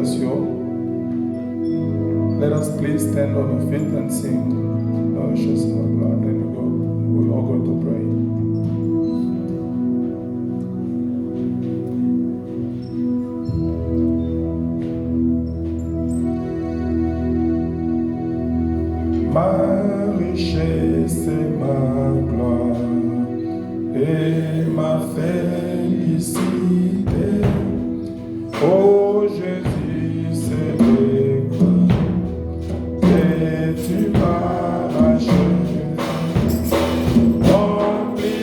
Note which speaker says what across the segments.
Speaker 1: bless you all. Let us please stand on our feet and sing Nourishes our blood. Then we are going to pray. Ma richesse et ma gloire et ma félicité. Oh Jésus, c'est quoi et tu m'as racheté. Rempli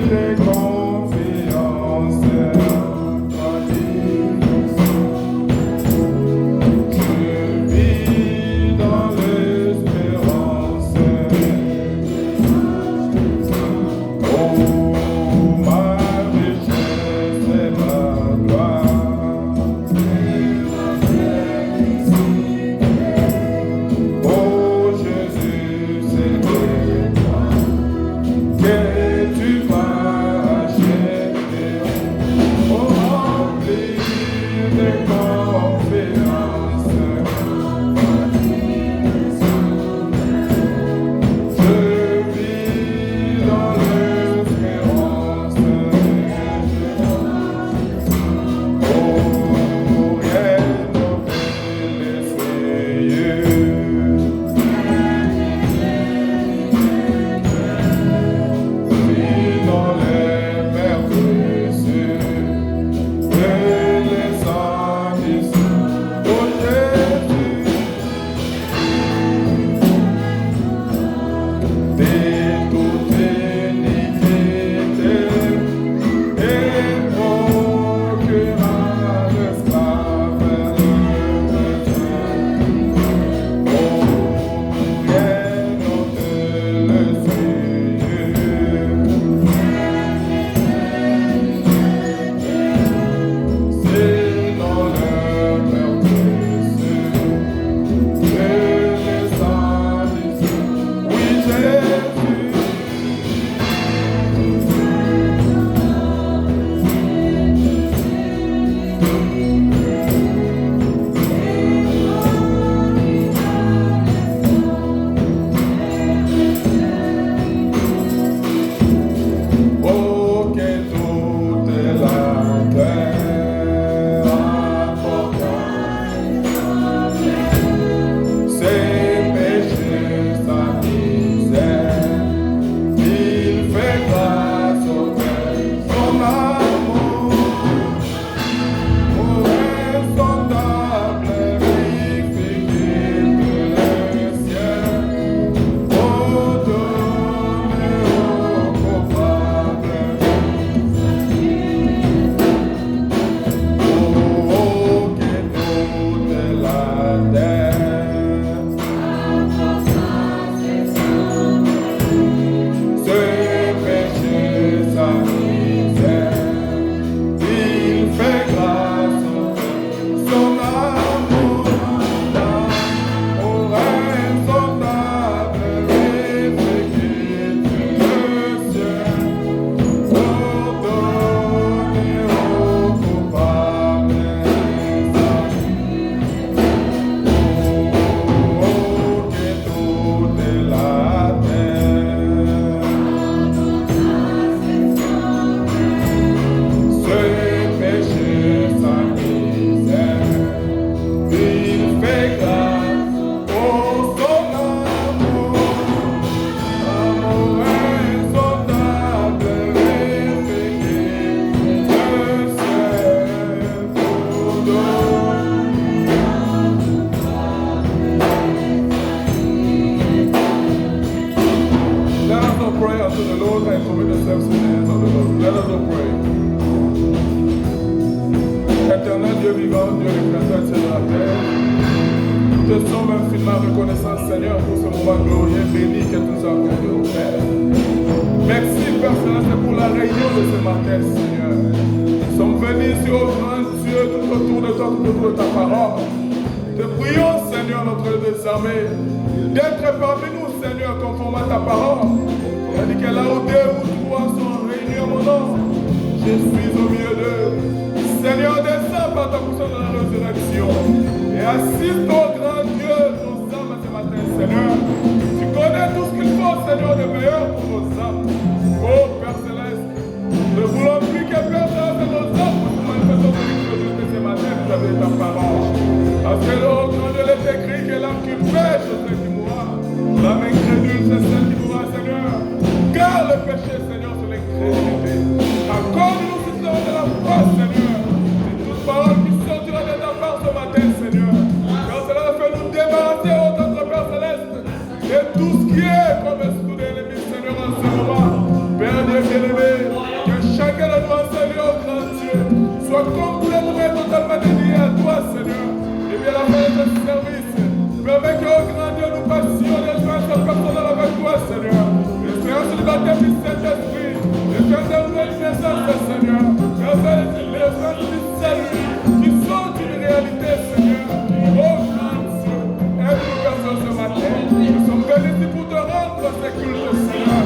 Speaker 1: de confiance, toi je vis dans l'espérance. Oh, ma richesse et ma gloire. Oh Jésus, c'est toi que tu m'as acheté. Oh, rempli de confiance. Je vis dans l'espérance. Oh, rien ne peut l'essayer. Vis dans les mers précieuses de les ambitions. Oh Jésus, dès toute iniquité et procura l'esclave. Oh, rien n'ôte le Seigneur. C'est dans leur cœur précieux que les ambitions. Oui, Jésus. Oh, que toute la terre accompagne ses péchés, sa misère. Il fait grâce au Père, son amour, oh insondable, magnifique le ciel. Oh, donne aux coupables. Oh, que toute la terre ce péché, sa misère. Il fait grâce au Père, son amour, oh insondable, magnifique le ciel. Oh, donne aux coupables sa oh, que toute la terre ce péché, sa misère. Il fait grâce au son amour, amour insondable, magnifique le ciel. Oh, let us all pray unto the Lord and commit ourselves in the hands of the Lord. Let us all pray. Éternel Dieu vivant, Dieu des créateurs de la terre, nous te sommes infiniment reconnaissants, Seigneur, pour ce moment glorieux, béni que tu nous as accordé au Père. Merci, Père Céleste, pour la réunion de ce matin, Seigneur. Nous sommes venus ici, au grand Dieu, tout autour de toi, tout autour de ta parole. Te prions, Seigneur, notre des armées, d'être parmi nous, Seigneur, conformément à ta parole. Tu as dit que là où deux ou trois sont réunis en mon nom, je suis au milieu d'eux. Seigneur, descends par ta puissance de la résurrection. assistes au grand Dieu, nos âmes ce matin, Seigneur. Tu connais tout ce qu'il faut, Seigneur, de meilleur pour nos âmes. Oh Père Céleste, ne voulons plus que Père Céleste de nos âmes pour nous manifester de ce matin, vous avez ta parole. Parce que le grand Dieu est écrit que l'âme qui pêche, c'est celle qui mourra. L'âme incrédule, c'est celle qui mourra, Seigneur. Car le péché, Seigneur, c'est l'incrédulité. Accorde-nous ce soir de la foi, Seigneur. C'est toute parole qui sortira de ta part ce matin, Seigneur. Car cela fait nous débarrasser, ô notre Père Céleste, de tout ce qui est comme esprit de l'ennemi, Seigneur, en ce moment. Père Dieu bien-aimé, que chacun de nous, Seigneur, grand Dieu, soit complètement et totalement dédié à toi, Seigneur. Et bien la fin de ce service, permets que, ô grand Dieu, nous passions les joies personnelles avec toi, Seigneur. L'espérance du baptême du Saint-Esprit, l'espérance de la nouvelle naissance, Seigneur. L'espérance du salut, qui sont une réalité, Seigneur. Oh grand Dieu, aide-nous personne ce matin. Nous sommes venus ici pour te rendre ce culte, Seigneur.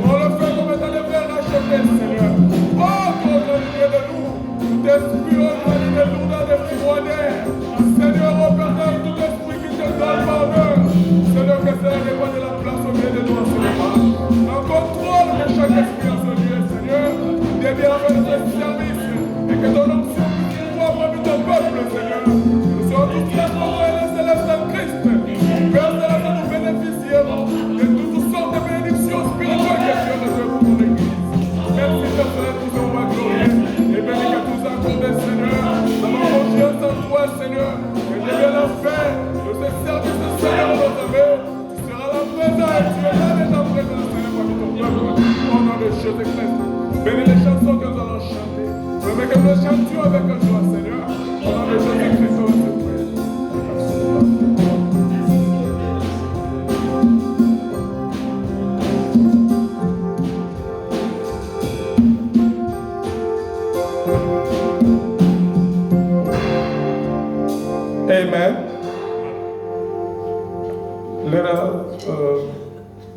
Speaker 1: On le fait comme étant des frères rachetés, Seigneur. Oh, ton grand Dieu de nous, tout esprit, oh grand Dieu de nous, dans des frimonaires. Seigneur, oh Père, tout esprit qui te donne pardon. Seigneur, que cela répond de la place au milieu de nous en ce moment. En contrôle de chaque esprit en ce lieu, Seigneur. Déviens la fin de ce service. Et que ton onction puisse pouvoir parmi ton peuple, Seigneur. Nous serons tous transformés dans le céleste en Christ. Père Céleste, nous bénéficierons de toutes sortes de bénédictions spirituelles que tu as réservées pour ton Église. Merci, Père Céleste, pour ce moment glorieux. Et bénis que tout accordé, Seigneur. Nous avons confiance en toi, Seigneur. Que Dieu vienne la fin de ce service, Seigneur, nos amis. Tu seras là présent et tu es là déjà présent, Seigneur, parmi ton peuple. Au nom de Jésus-Christ. Bénis les chansons que nous allons chanter. Permets que nous chantions avec joie, Seigneur. Au nom de Jésus-Christ, on se prie. Amen. Let us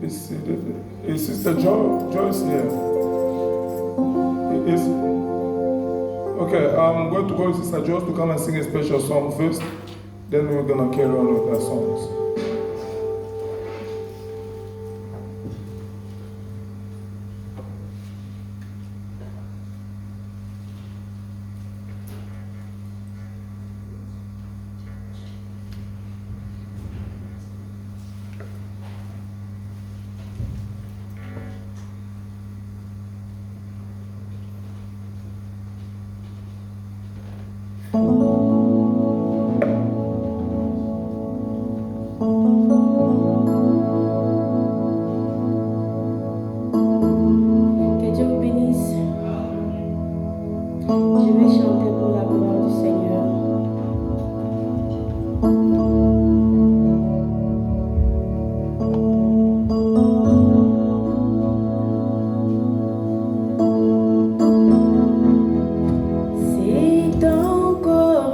Speaker 1: be seated. Is Sister Joyce here? Okay, I'm going to call Sister Joyce to come and sing a special song first. Then we're going to carry on with our songs.
Speaker 2: Si ton corps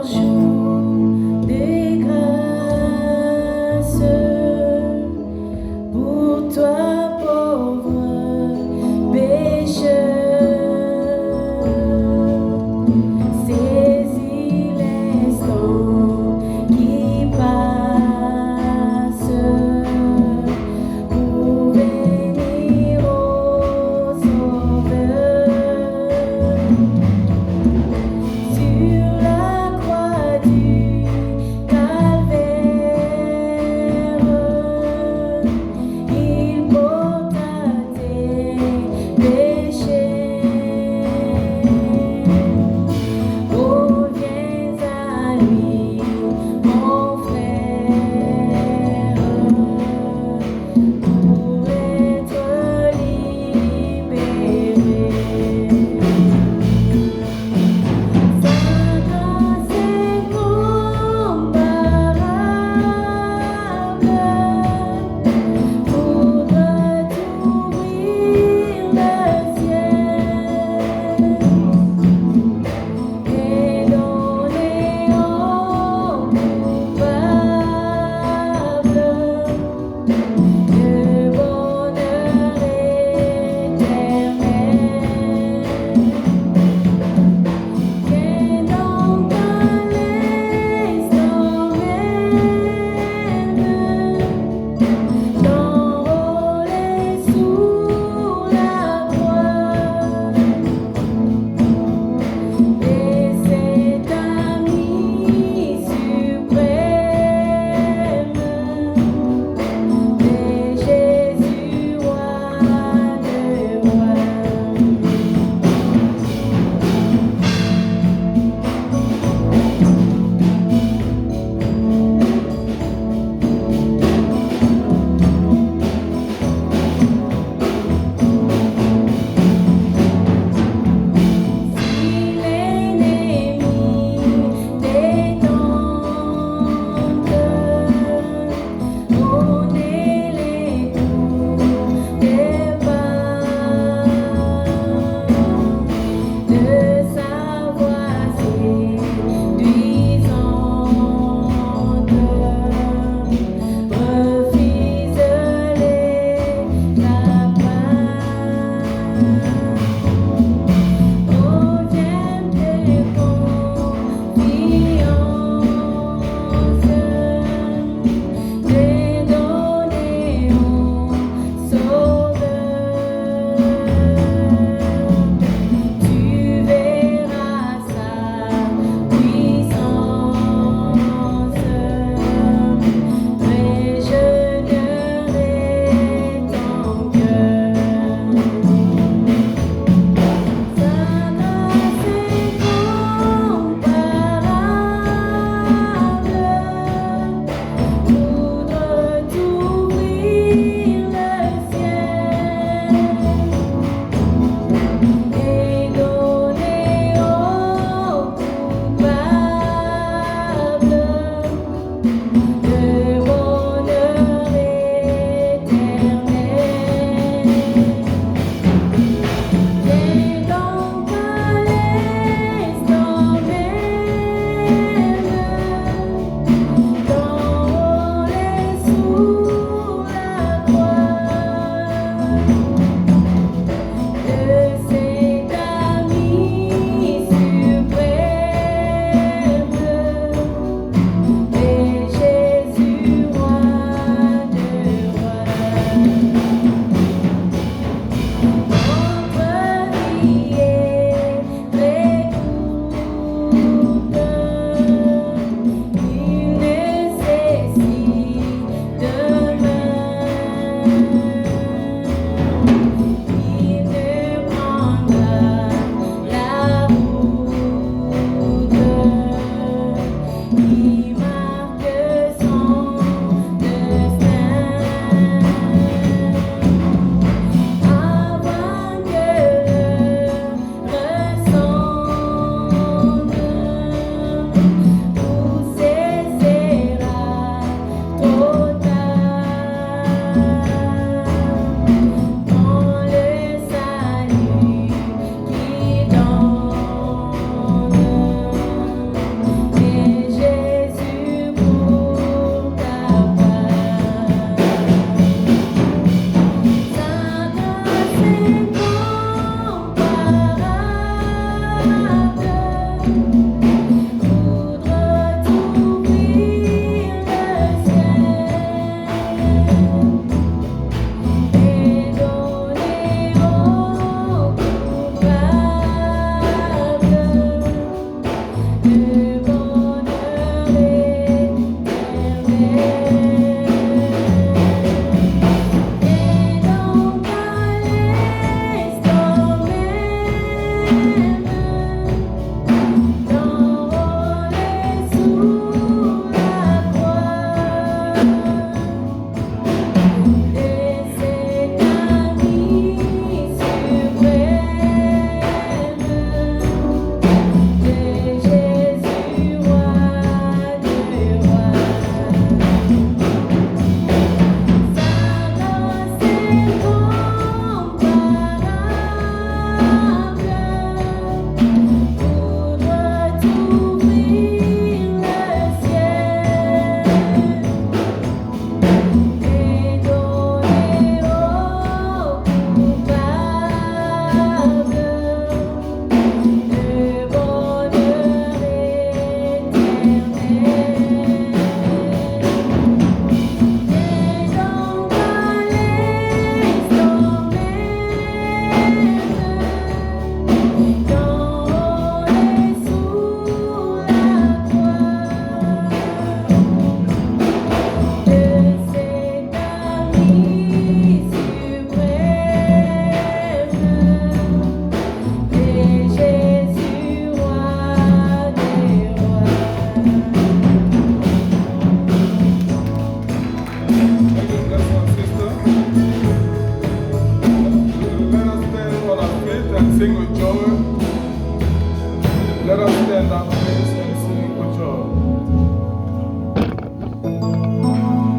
Speaker 1: us stand our praise and sing for joy.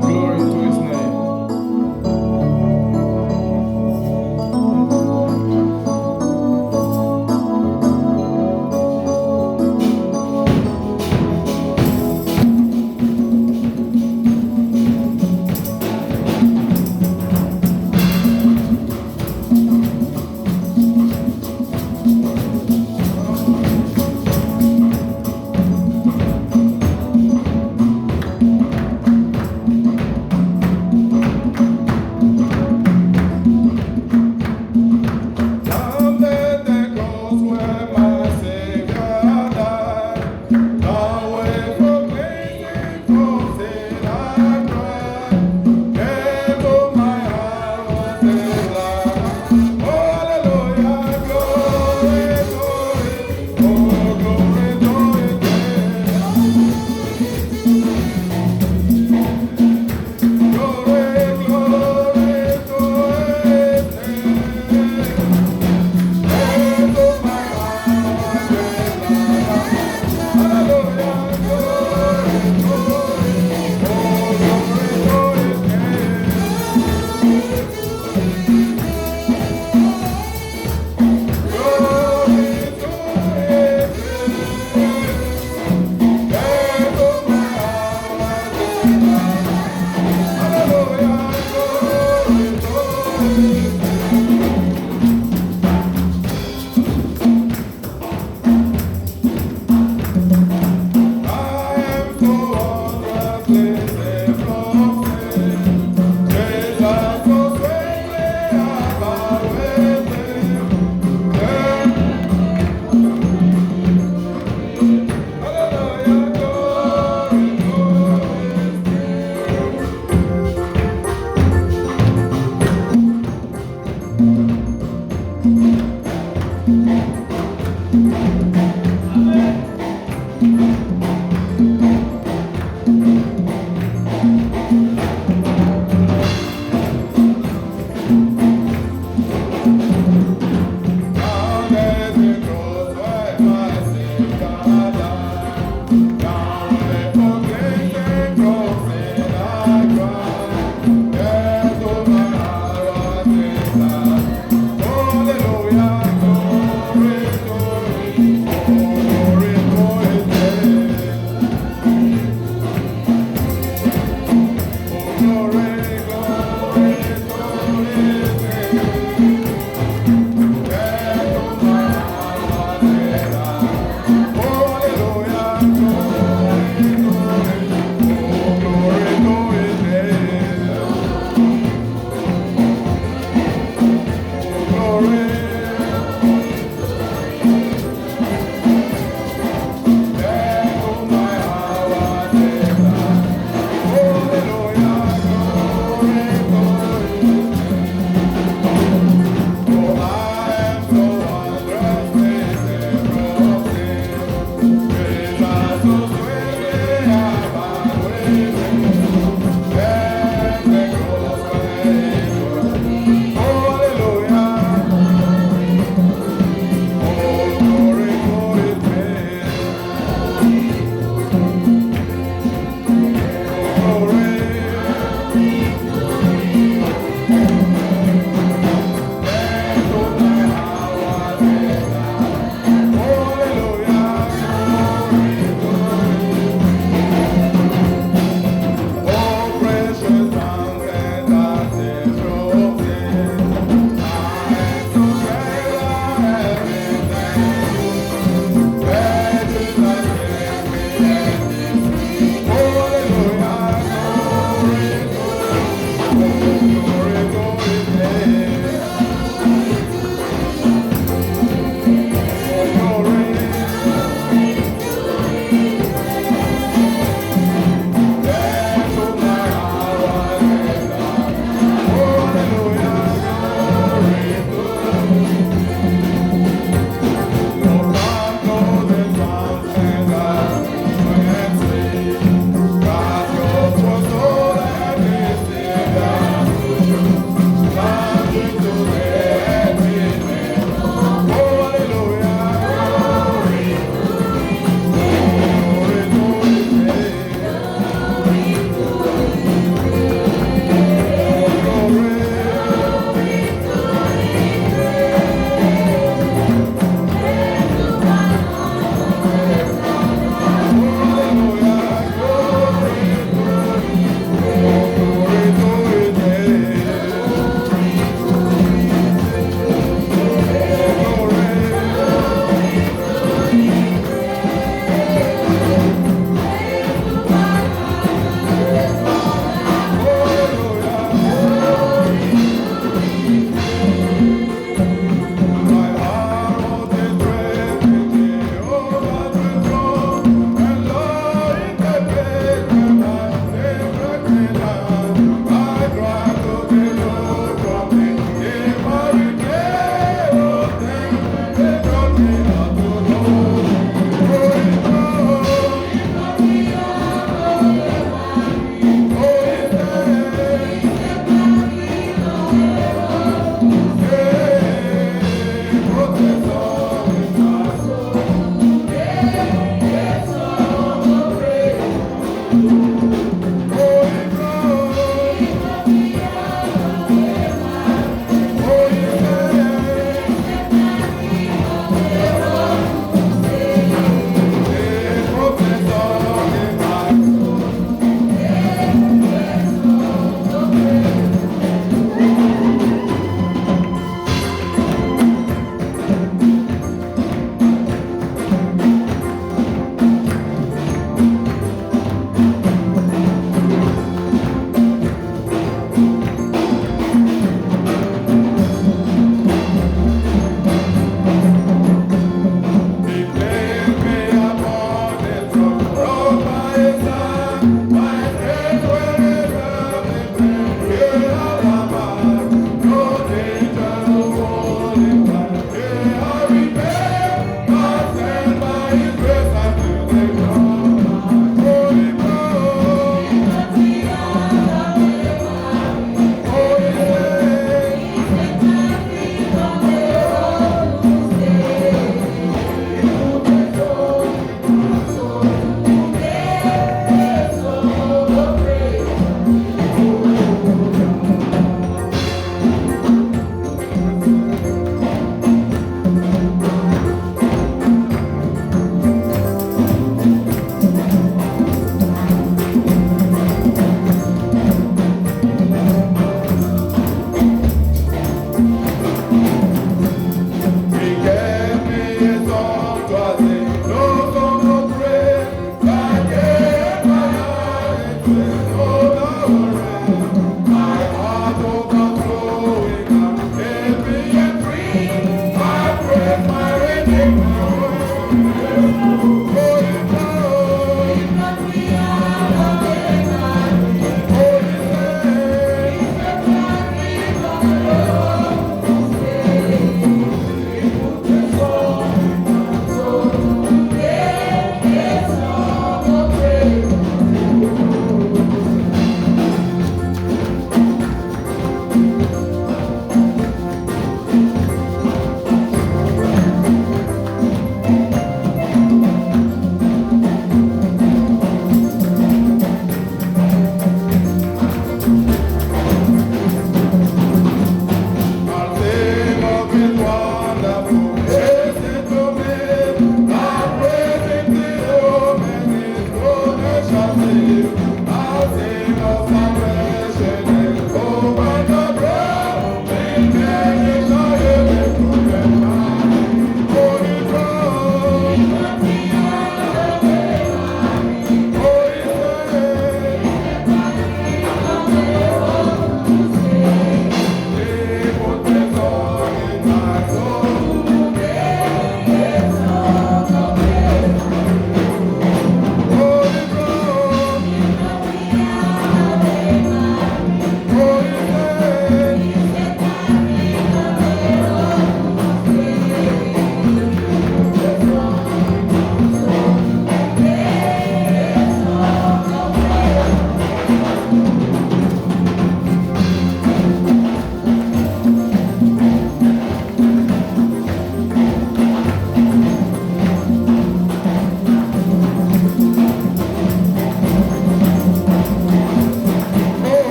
Speaker 1: Glory to his name.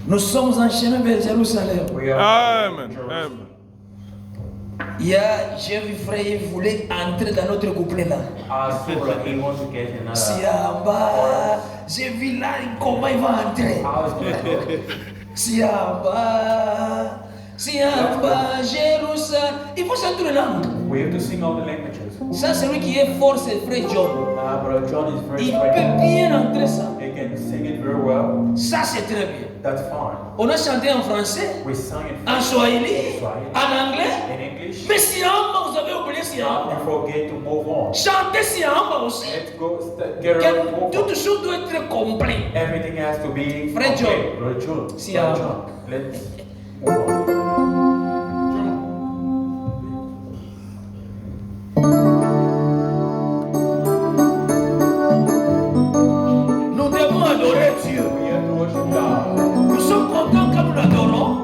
Speaker 2: Nous sommes en chemin vers Jérusalem.
Speaker 1: Amen. Amen.
Speaker 2: J'ai vu frère, il voulait entrer dans notre couplet là. Siamba, j'ai vu là comment il va entrer. Siamba, Siamba, Jérusalem. Il faut chanter les langues.
Speaker 3: We have to sing all the languages.
Speaker 2: Ça, c'est lui qui est fort, c'est frère John.
Speaker 3: Brother John is very
Speaker 2: Il
Speaker 3: strong.
Speaker 2: peut bien entrer ça.
Speaker 3: He can sing it very well.
Speaker 2: Ça, c'est très bien.
Speaker 3: That's fine.
Speaker 2: On a chanté en français,
Speaker 3: We sang it
Speaker 2: en swahili,
Speaker 3: Swahili,
Speaker 2: en anglais.
Speaker 3: in English.
Speaker 2: Mais Siamba, vous avez oublié
Speaker 3: Not
Speaker 2: Siamba.
Speaker 3: to forget to move on.
Speaker 2: Chantez Siamba aussi.
Speaker 3: Let's go. Get ready to move on.
Speaker 2: Toute chose doit être complète.
Speaker 3: Everything has to be
Speaker 2: Frère John.
Speaker 3: okay. Brother John.
Speaker 2: Siamba.
Speaker 3: Brother John. Let's move on.
Speaker 2: Nous devons adorer Dieu.
Speaker 3: We have to worship God.
Speaker 2: Nous sommes contents quand nous l'adorons.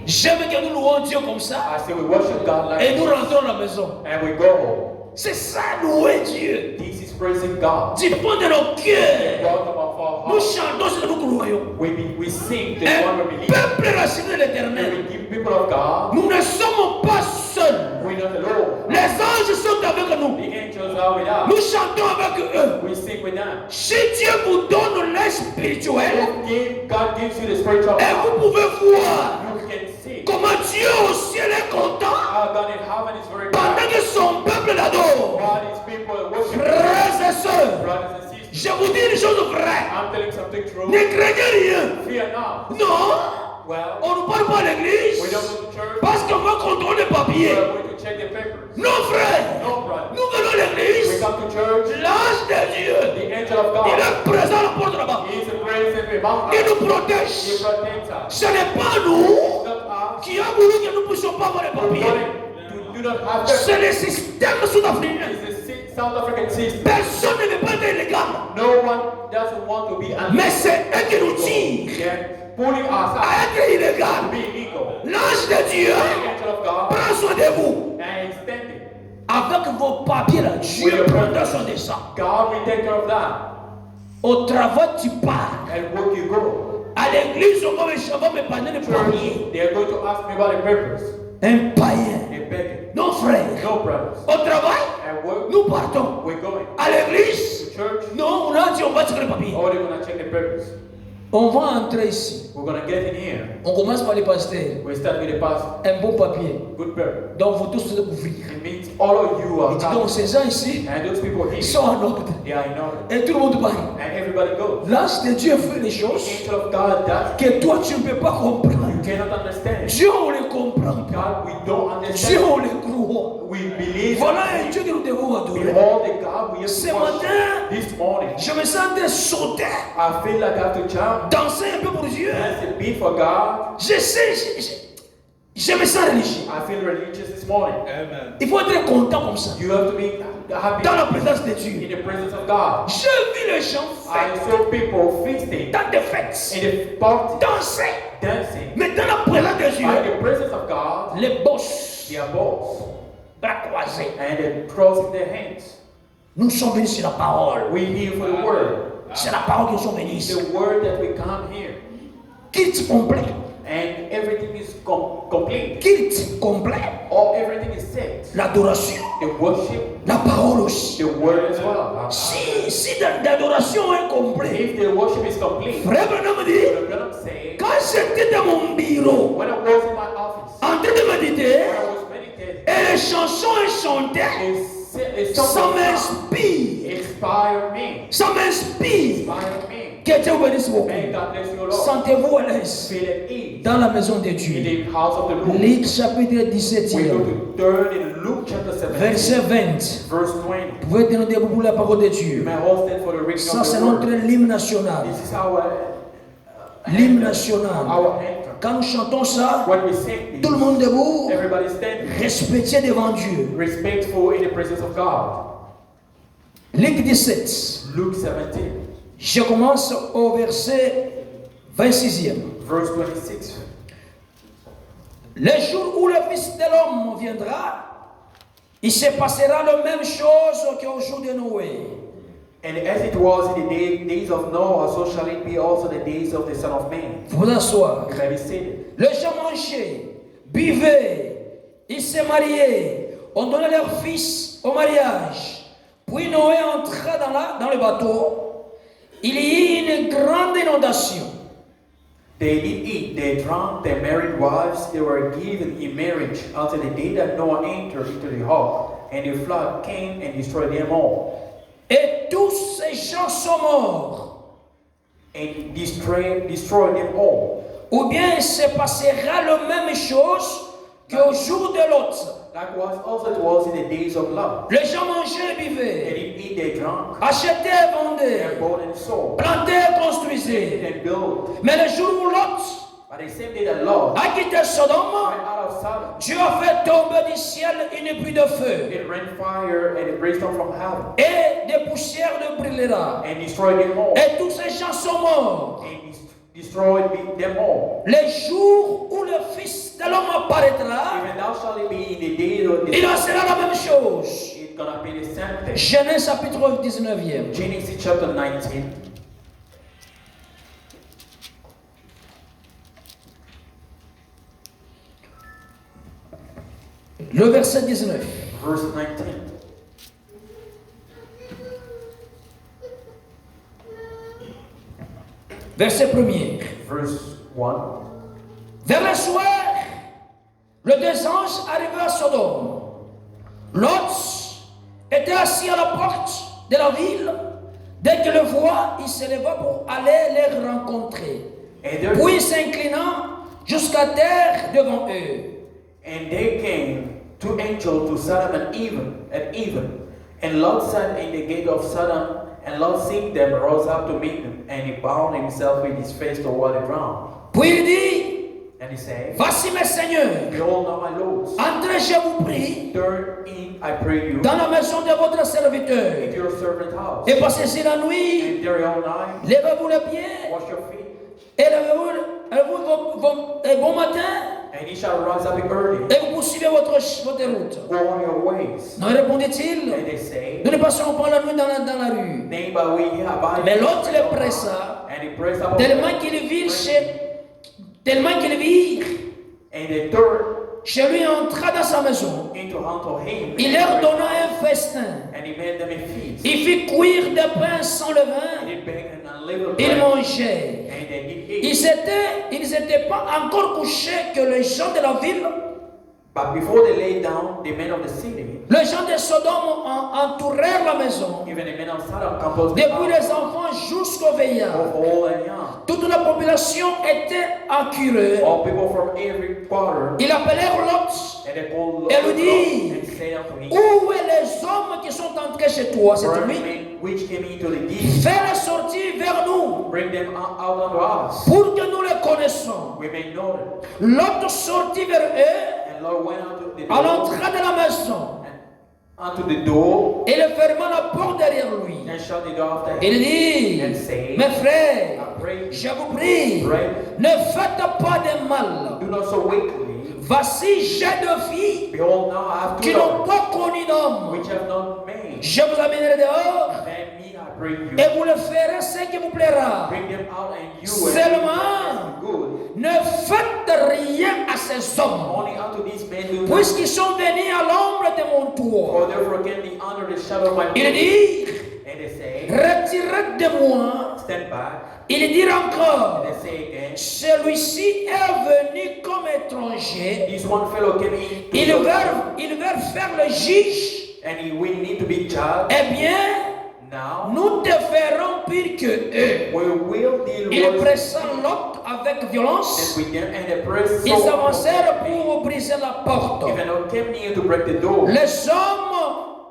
Speaker 2: J'aime que nous louons Dieu comme ça.
Speaker 3: I say we worship God like
Speaker 2: Et nous
Speaker 3: this,
Speaker 2: rentrons à la maison.
Speaker 3: and we go home.
Speaker 2: C'est ça, louer Dieu.
Speaker 3: This is praising God.
Speaker 2: Du fond de nos cœurs,
Speaker 3: Bottom of our
Speaker 2: nous
Speaker 3: heart,
Speaker 2: chantons ce que nous croyons.
Speaker 3: we sing the
Speaker 2: Un
Speaker 3: one we believe.
Speaker 2: peuple racheté de
Speaker 3: And
Speaker 2: l'éternel.
Speaker 3: we give people of God.
Speaker 2: Nous ne sommes pas seuls.
Speaker 3: We're not alone.
Speaker 2: Les anges sont avec nous.
Speaker 3: The angels are with us.
Speaker 2: Nous chantons avec eux.
Speaker 3: We sing with them.
Speaker 2: Si Dieu vous donne l'air spirituel,
Speaker 3: God gives you the spiritual
Speaker 2: et vous
Speaker 3: power.
Speaker 2: pouvez voir
Speaker 3: You can see
Speaker 2: comment Dieu au ciel est content
Speaker 3: how God in heaven is very
Speaker 2: pendant
Speaker 3: glad.
Speaker 2: que son peuple l'adore.
Speaker 3: God is people worship
Speaker 2: Frères et sœurs,
Speaker 3: brothers and sisters.
Speaker 2: je vous dis une chose vraie.
Speaker 3: I'm telling something true.
Speaker 2: Ne craignez rien.
Speaker 3: Fear not.
Speaker 2: Non,
Speaker 3: Well,
Speaker 2: on ne parle pas à l'église
Speaker 3: we don't go to church.
Speaker 2: parce qu'on va contrôler les
Speaker 3: We
Speaker 2: papiers.
Speaker 3: are going to check the papers.
Speaker 2: Non, frère,
Speaker 3: No, brother.
Speaker 2: nous venons à
Speaker 3: We
Speaker 2: l'église.
Speaker 3: come to church.
Speaker 2: L'ange de Dieu,
Speaker 3: The angel of
Speaker 2: il
Speaker 3: God.
Speaker 2: est présent à la porte là-bas.
Speaker 3: He is present among
Speaker 2: Il
Speaker 3: us.
Speaker 2: nous
Speaker 3: He
Speaker 2: protège.
Speaker 3: protects us.
Speaker 2: Ce n'est pas nous
Speaker 3: Not us.
Speaker 2: qui a voulu que nous ne puissions pas avoir les
Speaker 3: We're
Speaker 2: papiers.
Speaker 3: wanting to do not have them.
Speaker 2: C'est le système sud-africain.
Speaker 3: It's the South African system.
Speaker 2: Personne ne veut pas être illégal.
Speaker 3: No one doesn't want to be
Speaker 2: Mais c'est eux qui nous tirent
Speaker 3: They're pulling us
Speaker 2: à
Speaker 3: out
Speaker 2: être illégal.
Speaker 3: to be illegal.
Speaker 2: L'ange de Dieu
Speaker 3: The angel of God
Speaker 2: prend soin de vous.
Speaker 3: and extended.
Speaker 2: Avec vos papiers là, Dieu prendra soin de ça.
Speaker 3: God will take care of that.
Speaker 2: Au travail, tu pars.
Speaker 3: And where you go.
Speaker 2: À l'église, on va me parler de papier.
Speaker 3: They are going to ask me about the papers.
Speaker 2: Un païen.
Speaker 3: They beg
Speaker 2: Non, frère.
Speaker 3: no brothers.
Speaker 2: Au travail,
Speaker 3: And where
Speaker 2: nous partons.
Speaker 3: we're going.
Speaker 2: À l'église,
Speaker 3: Church.
Speaker 2: non, on a dit on va checker les papiers.
Speaker 3: Oh, they're gonna check the papers.
Speaker 2: On va entrer ici.
Speaker 3: We're gonna get in here.
Speaker 2: On commence par les pasteurs.
Speaker 3: We start with the pastor.
Speaker 2: Un bon papier.
Speaker 3: Good paper.
Speaker 2: Donc, vous tous vous couvrir.
Speaker 3: It means all of you
Speaker 2: Il
Speaker 3: are
Speaker 2: dit donc,
Speaker 3: covered.
Speaker 2: ces gens ici,
Speaker 3: And those people here,
Speaker 2: ils sont en ordre.
Speaker 3: they are in order.
Speaker 2: Et tout le monde parle.
Speaker 3: And everybody goes.
Speaker 2: L'ange de Dieu fait les
Speaker 3: The
Speaker 2: choses
Speaker 3: angel of God does.
Speaker 2: que toi tu ne peux pas comprendre.
Speaker 3: You cannot understand.
Speaker 2: Dieu, on les comprend.
Speaker 3: God, we don't
Speaker 2: Dieu,
Speaker 3: understand.
Speaker 2: on les croit.
Speaker 3: We believe.
Speaker 2: Voilà un Dieu que nous devons adorer.
Speaker 3: Behold the God we have
Speaker 2: Ce
Speaker 3: to worship.
Speaker 2: matin,
Speaker 3: This morning,
Speaker 2: je me sens de sauter,
Speaker 3: I feel like I have to jump.
Speaker 2: danser un peu pour Dieu.
Speaker 3: Dance a beat for God.
Speaker 2: Je sais, je me sens religieux.
Speaker 3: I feel religious this morning.
Speaker 2: Il faut être content comme ça.
Speaker 3: You have to be happy
Speaker 2: Dans la présence de
Speaker 3: in
Speaker 2: Dieu.
Speaker 3: the presence of God.
Speaker 2: Je vis les gens
Speaker 3: I saw people feasting
Speaker 2: dans des fêtes,
Speaker 3: in the party,
Speaker 2: danser.
Speaker 3: dancing.
Speaker 2: Mais dans la présence de Dieu,
Speaker 3: By the presence of God,
Speaker 2: les boss,
Speaker 3: they are balls.
Speaker 2: bras croisés.
Speaker 3: And they're crossing their hands.
Speaker 2: Nous sommes venus sur la parole.
Speaker 3: We here for the word.
Speaker 2: C'est la parole que nous sommes venus ici.
Speaker 3: The word that we come here.
Speaker 2: Quitte complet.
Speaker 3: And everything is complete.
Speaker 2: Quitte complet.
Speaker 3: All everything is set.
Speaker 2: L'adoration.
Speaker 3: The worship,
Speaker 2: La parole aussi.
Speaker 3: the word as well.
Speaker 2: Si l'adoration est complète,
Speaker 3: If the worship is complete,
Speaker 2: frère Branham dit,
Speaker 3: I'm gonna say,
Speaker 2: quand j'étais dans mon bureau,
Speaker 3: when I was in my office,
Speaker 2: en train de méditer,
Speaker 3: when I was meditating,
Speaker 2: et les chansons et chantaient,
Speaker 3: a
Speaker 2: ça
Speaker 3: song
Speaker 2: m'inspire.
Speaker 3: inspired me.
Speaker 2: Ça m'inspire.
Speaker 3: Inspired me.
Speaker 2: Que Dieu vous bénisse beaucoup.
Speaker 3: May God bless you, Lord.
Speaker 2: Sentez-vous à l'aise
Speaker 3: Feel at ease
Speaker 2: dans la maison de
Speaker 3: in
Speaker 2: Dieu.
Speaker 3: the house of the Lord.
Speaker 2: Luc chapitre 17,
Speaker 3: We go to turn in Luke chapter 17,
Speaker 2: verset 20.
Speaker 3: verse 20.
Speaker 2: Vous pouvez tenir debout pour la parole de
Speaker 3: You
Speaker 2: Dieu.
Speaker 3: may hold stand for the reading
Speaker 2: Ça,
Speaker 3: of
Speaker 2: c'est
Speaker 3: the
Speaker 2: notre
Speaker 3: word.
Speaker 2: hymne national.
Speaker 3: This is our
Speaker 2: L'hymne national.
Speaker 3: our anthem.
Speaker 2: Quand nous chantons ça,
Speaker 3: When we sing
Speaker 2: tout le
Speaker 3: this,
Speaker 2: monde debout,
Speaker 3: everybody standing,
Speaker 2: respecté devant Dieu.
Speaker 3: respectful in the presence of God.
Speaker 2: Luc 17.
Speaker 3: Luke 17,
Speaker 2: Je commence au verset 26e.
Speaker 3: verse 26.
Speaker 2: Le jour où le Fils de l'homme viendra, il se passera la même chose qu'au jour de Noé.
Speaker 3: And as it was in the days of Noah, so shall it be also the days of the Son of Man.
Speaker 2: Vous asseoir.
Speaker 3: You may be seated.
Speaker 2: Les gens mangeaient, buvaient, ils se mariaient, on donnait leur fils au mariage. Puis Noé entra dans le bateau. Il y eut une grande inondation.
Speaker 3: They did eat, they drank, their married wives, they were given in marriage until the day that Noah entered into the ark, and the flood came and destroyed them all.
Speaker 2: Et tous ces gens sont morts.
Speaker 3: And destroyed them all.
Speaker 2: Ou bien il se passera la même chose qu'au jour de l'autre.
Speaker 3: Likewise, also it was in the days of Lot.
Speaker 2: Les gens mangeaient et
Speaker 3: They
Speaker 2: buvaient,
Speaker 3: did eat, they drank,
Speaker 2: achetaient et
Speaker 3: they
Speaker 2: vendaient,
Speaker 3: bought and sold,
Speaker 2: plantaient et construisaient.
Speaker 3: and built.
Speaker 2: Mais le jour où Lot
Speaker 3: But the same day that Lot
Speaker 2: a quitté Sodome,
Speaker 3: went out of Sodom,
Speaker 2: Dieu a fait tomber du ciel une pluie de feu
Speaker 3: it rained fire and it brimstone from heaven,
Speaker 2: et des poussières de brûlera.
Speaker 3: and destroyed them all,
Speaker 2: Et tous ces gens sont morts.
Speaker 3: and destroyed them all.
Speaker 2: Les jours où le Fils de l'homme apparaîtra,
Speaker 3: Even thou shalt it be in the day of
Speaker 2: il en
Speaker 3: the
Speaker 2: sera la même chose.
Speaker 3: it's gonna be the same thing.
Speaker 2: Genèse chapitre 19e.
Speaker 3: Genesis chapter 19,
Speaker 2: Le verset 19.
Speaker 3: verse 19.
Speaker 2: Verset 1er.
Speaker 3: Verse 1.
Speaker 2: Vers le soir, les deux anges arrivèrent à Sodome. Lot était assis à la porte de la ville. Dès qu'il le voit, il se leva pour aller les rencontrer.
Speaker 3: And there
Speaker 2: Puis s'inclinant jusqu'à terre devant eux.
Speaker 3: And they came two angels to Sodom at even, And Lot sat in the gate of Sodom, and Lot seeing them rose up to meet them, and he bowed himself with his face toward the ground.
Speaker 2: Puis il dit,
Speaker 3: And he said,
Speaker 2: voici mes seigneurs,
Speaker 3: behold now my lords,
Speaker 2: entrez, je vous prie,
Speaker 3: turn in, I pray you,
Speaker 2: dans la maison de votre serviteur,
Speaker 3: into your servant house,
Speaker 2: et passez-y la nuit,
Speaker 3: and tarry all night,
Speaker 2: levez-vous les pieds,
Speaker 3: wash your feet,
Speaker 2: et levez-vous et bon matin,
Speaker 3: and ye shall rise up early,
Speaker 2: et vous poursuivez votre route.
Speaker 3: go on your ways.
Speaker 2: Non, répondit-il,
Speaker 3: And they say,
Speaker 2: nous ne passerons pas la nuit dans la rue.
Speaker 3: nay, but we abide.
Speaker 2: Mais l'autre le pressa,
Speaker 3: And he pressed up
Speaker 2: tellement qu'ils virent
Speaker 3: and they turned
Speaker 2: chez lui, entra dans sa maison.
Speaker 3: into unto him,
Speaker 2: Il leur donna un festin.
Speaker 3: and he made them a feast.
Speaker 2: Il fit cuire des pains sans
Speaker 3: And
Speaker 2: levain.
Speaker 3: he baked an unleavened
Speaker 2: Ils
Speaker 3: bread,
Speaker 2: mangeaient.
Speaker 3: and they did
Speaker 2: Ils
Speaker 3: eat.
Speaker 2: n'étaient pas encore couchés que les gens de la ville,
Speaker 3: But before they lay down, the men of the city,
Speaker 2: les gens de Sodome entourèrent la maison,
Speaker 3: even the men of Sodom, composed
Speaker 2: depuis les enfants jusqu'aux veillards.
Speaker 3: of old and young,
Speaker 2: Toute la population était accurée.
Speaker 3: all people from every quarter,
Speaker 2: Ils appelèrent Lot.
Speaker 3: and they called Lot
Speaker 2: Et lui dit,
Speaker 3: and said unto him,
Speaker 2: où est les hommes qui sont entrés chez toi
Speaker 3: "Where
Speaker 2: cette
Speaker 3: are the
Speaker 2: nuit?
Speaker 3: men which came into the deep?
Speaker 2: Fais-les sortir vers nous,
Speaker 3: Bring them out unto us,
Speaker 2: pour que nous les connaissions.
Speaker 3: we may know them."
Speaker 2: Lot sortit vers eux,
Speaker 3: And Lord went unto the
Speaker 2: à
Speaker 3: door,
Speaker 2: l'entrée de la maison,
Speaker 3: unto the door,
Speaker 2: et il ferma la porte derrière lui.
Speaker 3: and shut the door after him.
Speaker 2: Il dit,
Speaker 3: And say,
Speaker 2: mes frères,
Speaker 3: I pray,
Speaker 2: je vous prie,
Speaker 3: pray,
Speaker 2: ne faites pas de mal.
Speaker 3: do not so wickedly.
Speaker 2: Voici, j'ai deux filles
Speaker 3: Behold, now I have
Speaker 2: qui
Speaker 3: two
Speaker 2: n'ont
Speaker 3: daughters,
Speaker 2: pas connu d'homme.
Speaker 3: which have not made.
Speaker 2: Je vous amènerai dehors,
Speaker 3: And me, I pray you,
Speaker 2: et vous le ferez ce qui vous plaira.
Speaker 3: bring them out, and you
Speaker 2: Seulement,
Speaker 3: and good.
Speaker 2: ne faites rien à ces hommes,
Speaker 3: Only unto these men do not,
Speaker 2: puisqu'ils sont venus à l'ombre de mon toit.
Speaker 3: for therefore can be under the shadow of my
Speaker 2: Il
Speaker 3: wings.
Speaker 2: dit,
Speaker 3: And they say,
Speaker 2: retirez de moi.
Speaker 3: stand back.
Speaker 2: Il dit encore,
Speaker 3: And they say again,
Speaker 2: celui-ci est venu comme étranger.
Speaker 3: this one fellow came in,
Speaker 2: Il veut faire le juge.
Speaker 3: and he will need to be judged.
Speaker 2: Eh bien,
Speaker 3: Now,
Speaker 2: nous te ferons pire que eux.
Speaker 3: we will deal
Speaker 2: Il
Speaker 3: with
Speaker 2: pressa Lot avec violence.
Speaker 3: with them, and the press
Speaker 2: Ils
Speaker 3: so
Speaker 2: avancèrent pour briser la porte.
Speaker 3: even though came near to break the door.
Speaker 2: Les hommes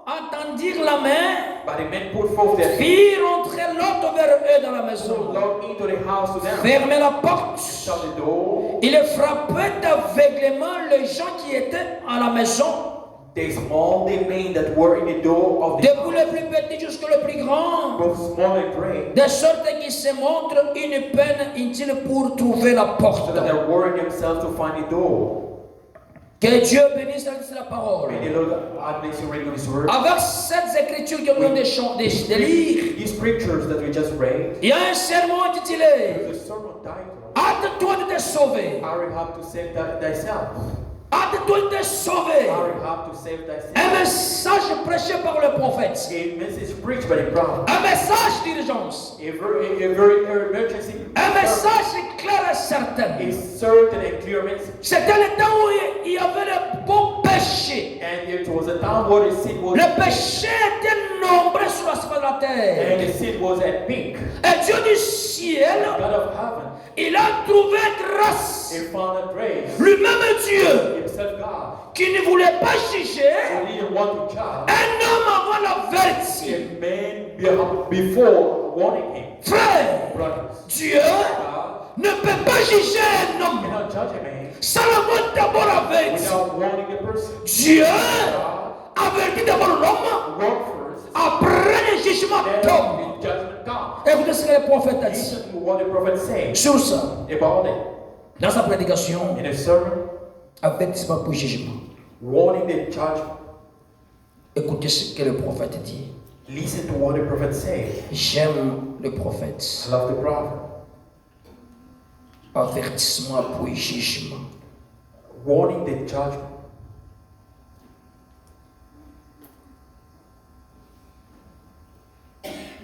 Speaker 2: entendirent la main,
Speaker 3: But the men put forth their feet,
Speaker 2: firent entrer Lot vers eux dans la
Speaker 3: so
Speaker 2: maison,
Speaker 3: Lord into the house to them,
Speaker 2: fermaient la porte.
Speaker 3: shut the door.
Speaker 2: Il frappaient aveuglément les gens qui étaient à la maison,
Speaker 3: They small the men that were in the door of the
Speaker 2: depuis le plus petit jusqu'au le plus grand,
Speaker 3: both small and great,
Speaker 2: de sorte qu'ils se montrent une peine inutile pour trouver la
Speaker 3: so
Speaker 2: porte.
Speaker 3: that they're worrying themselves to find the door.
Speaker 2: Que Dieu bénisse la parole.
Speaker 3: May the Lord God bless you reading His word.
Speaker 2: Avec cette écriture que nous venons de lire,
Speaker 3: These scriptures that we just read,
Speaker 2: il y a un sermon intitulé
Speaker 3: there's a sermon title,
Speaker 2: Hâte-toi de te sauver.
Speaker 3: Hurry up to save thyself.
Speaker 2: Hâte-toi de te sauver.
Speaker 3: Hurry up to save thyself.
Speaker 2: Un message prêché par le prophète.
Speaker 3: A message preached by the prophet.
Speaker 2: Un message d'urgence.
Speaker 3: A very emergency.
Speaker 2: Un message clair et certain.
Speaker 3: A certain and clear message.
Speaker 2: C'était le temps où il y avait le beau péché.
Speaker 3: And it was a time where the sin was,
Speaker 2: Le péché était nombreux sur la surface de la terre.
Speaker 3: and the sin was at peak.
Speaker 2: Et Dieu du ciel,
Speaker 3: God of heaven,
Speaker 2: il a trouvé grâce.
Speaker 3: He found a grace.
Speaker 2: Lui-même Dieu,
Speaker 3: Himself God.
Speaker 2: qui ne voulait pas juger
Speaker 3: So He didn't want to judge.
Speaker 2: un homme avant la vérité.
Speaker 3: A man before warning him.
Speaker 2: Frère,
Speaker 3: Brothers,
Speaker 2: Dieu
Speaker 3: God
Speaker 2: ne peut pas juger un homme
Speaker 3: cannot judge a man
Speaker 2: sans avoir d'abord la vérité.
Speaker 3: without warning the person.
Speaker 2: Dieu
Speaker 3: God
Speaker 2: avertit d'abord l'homme,
Speaker 3: work first,
Speaker 2: après le jugement
Speaker 3: then
Speaker 2: tombe.
Speaker 3: the judgment comes.
Speaker 2: Écoutez ce que le prophète a dit
Speaker 3: Listen to what the prophet says
Speaker 2: sur ça.
Speaker 3: about it.
Speaker 2: Dans sa prédication,
Speaker 3: In a sermon,
Speaker 2: avertissement pour jugement.
Speaker 3: warning the judgment.
Speaker 2: Écoutez ce que le prophète dit.
Speaker 3: Listen to what the prophet says.
Speaker 2: J'aime le prophète.
Speaker 3: I love the prophet.
Speaker 2: Avertissement pour jugement.
Speaker 3: Warning the judgment.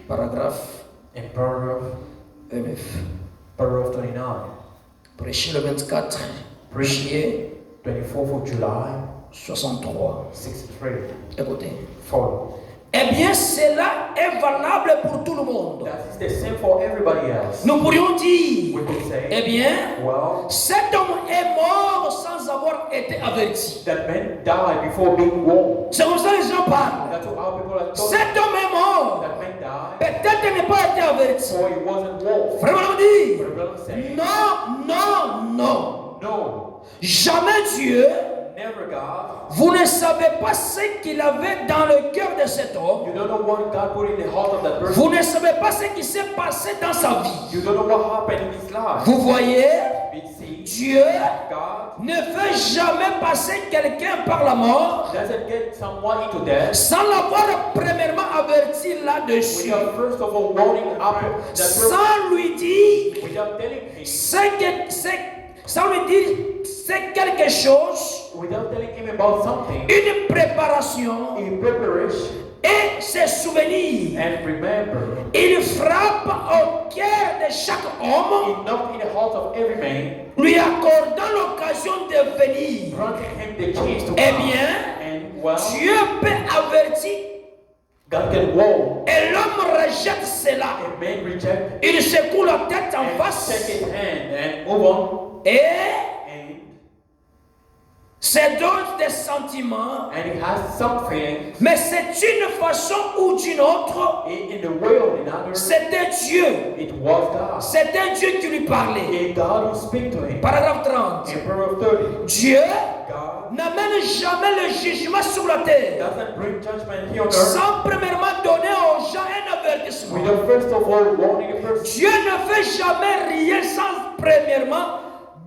Speaker 2: Paragraphe
Speaker 3: In paragraph
Speaker 2: 29.
Speaker 3: 29.
Speaker 2: Prêché le 24 juillet
Speaker 3: 24th of July,
Speaker 2: 63.
Speaker 3: 63.
Speaker 2: Écoutez.
Speaker 3: Follow.
Speaker 2: eh bien cela est valable pour tout le monde.
Speaker 3: That is the same for everybody else.
Speaker 2: Nous pourrions dire,
Speaker 3: We could say,
Speaker 2: eh bien,
Speaker 3: well,
Speaker 2: cet homme est mort sans avoir été averti.
Speaker 3: that man died before being born.
Speaker 2: C'est comme ça que les gens parlent.
Speaker 3: That's how people are told.
Speaker 2: Cet homme est mort.
Speaker 3: That man died,
Speaker 2: Peut-être qu'il n'a pas été averti.
Speaker 3: or he wasn't born.
Speaker 2: Frère, on dit,
Speaker 3: But the brother saying,
Speaker 2: non.
Speaker 3: no,
Speaker 2: Jamais Dieu,
Speaker 3: never God.
Speaker 2: vous ne savez pas ce qu'il avait dans le cœur de cet homme.
Speaker 3: You don't know what God put in the heart of that person.
Speaker 2: Vous ne savez pas ce qui s'est passé dans sa vie.
Speaker 3: You don't know what happened in his life.
Speaker 2: Vous voyez,
Speaker 3: We see
Speaker 2: Dieu
Speaker 3: God
Speaker 2: ne fait jamais passer quelqu'un par la mort
Speaker 3: doesn't get someone into death
Speaker 2: sans l'avoir premièrement averti là-dessus,
Speaker 3: without first of all warning up that person,
Speaker 2: sans lui dire
Speaker 3: without telling him,
Speaker 2: sans lui dire c'est quelque chose,
Speaker 3: without telling him about something,
Speaker 2: une préparation
Speaker 3: in preparation
Speaker 2: et ses souvenirs.
Speaker 3: and remember.
Speaker 2: Il frappe au cœur de chaque homme,
Speaker 3: He knocked in the heart of every man,
Speaker 2: lui accordant l'occasion de venir.
Speaker 3: granting him the chance to
Speaker 2: Eh
Speaker 3: come.
Speaker 2: bien,
Speaker 3: And well,
Speaker 2: Dieu peut avertir
Speaker 3: God can warn.
Speaker 2: et l'homme rejette cela.
Speaker 3: A man reject
Speaker 2: Il secoue la tête en
Speaker 3: and
Speaker 2: face
Speaker 3: shake his hand and move on.
Speaker 2: et
Speaker 3: And
Speaker 2: se donne des sentiments,
Speaker 3: he has some feelings.
Speaker 2: mais c'est une façon ou d'une autre.
Speaker 3: In the way or another,
Speaker 2: C'était Dieu.
Speaker 3: it was God.
Speaker 2: C'était Dieu qui lui parlait.
Speaker 3: And God will speak to him.
Speaker 2: Paragraphe 30.
Speaker 3: In paragraph 30,
Speaker 2: Dieu
Speaker 3: God
Speaker 2: n'amène jamais le jugement sur la terre
Speaker 3: doesn't bring judgment here on earth
Speaker 2: sans premièrement donner aux gens un avertissement.
Speaker 3: without first of all warning a person.
Speaker 2: Dieu ne fait jamais rien sans premièrement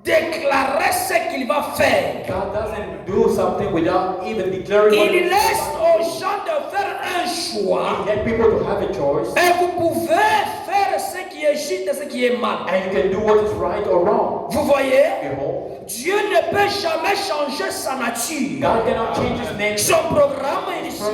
Speaker 2: déclarer ce qu'il va faire.
Speaker 3: God doesn't do something without even declaring what
Speaker 2: Il
Speaker 3: he's
Speaker 2: laisse
Speaker 3: about
Speaker 2: aux
Speaker 3: to do.
Speaker 2: gens de faire un choix.
Speaker 3: He let people to have a choice,
Speaker 2: Et vous pouvez faire ce qui est juste et ce qui est mal.
Speaker 3: and you can do what is right or wrong.
Speaker 2: Vous voyez,
Speaker 3: Behold,
Speaker 2: Dieu ne peut jamais changer sa nature.
Speaker 3: God cannot change his nature.
Speaker 2: Son programme initial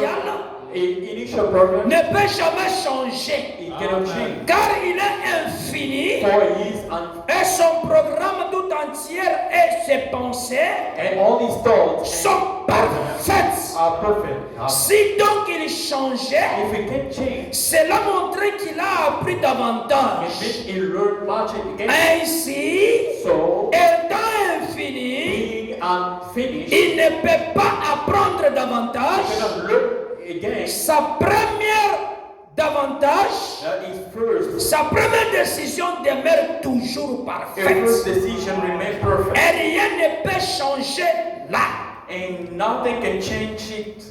Speaker 3: Initial program,
Speaker 2: ne peut jamais changer.
Speaker 3: it cannot change.
Speaker 2: Car il est infini
Speaker 3: For he is
Speaker 2: et son programme tout entier et ses pensées
Speaker 3: and all his thoughts
Speaker 2: sont parfaites.
Speaker 3: are perfect.
Speaker 2: Si donc il changeait,
Speaker 3: If he can change,
Speaker 2: cela montrait qu'il a appris
Speaker 3: it
Speaker 2: davantage.
Speaker 3: means he learned much again.
Speaker 2: Ainsi,
Speaker 3: So,
Speaker 2: étant infini,
Speaker 3: being unfinished,
Speaker 2: il ne peut pas apprendre
Speaker 3: he
Speaker 2: davantage.
Speaker 3: cannot learn again.
Speaker 2: Sa première davantage,
Speaker 3: That is first.
Speaker 2: sa première décision demeure toujours
Speaker 3: A
Speaker 2: parfaite.
Speaker 3: first decision remains perfect.
Speaker 2: Et rien ne peut changer là.
Speaker 3: And nothing can change it.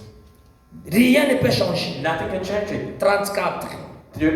Speaker 2: Rien ne peut changer.
Speaker 3: Nothing can change it.
Speaker 2: 34.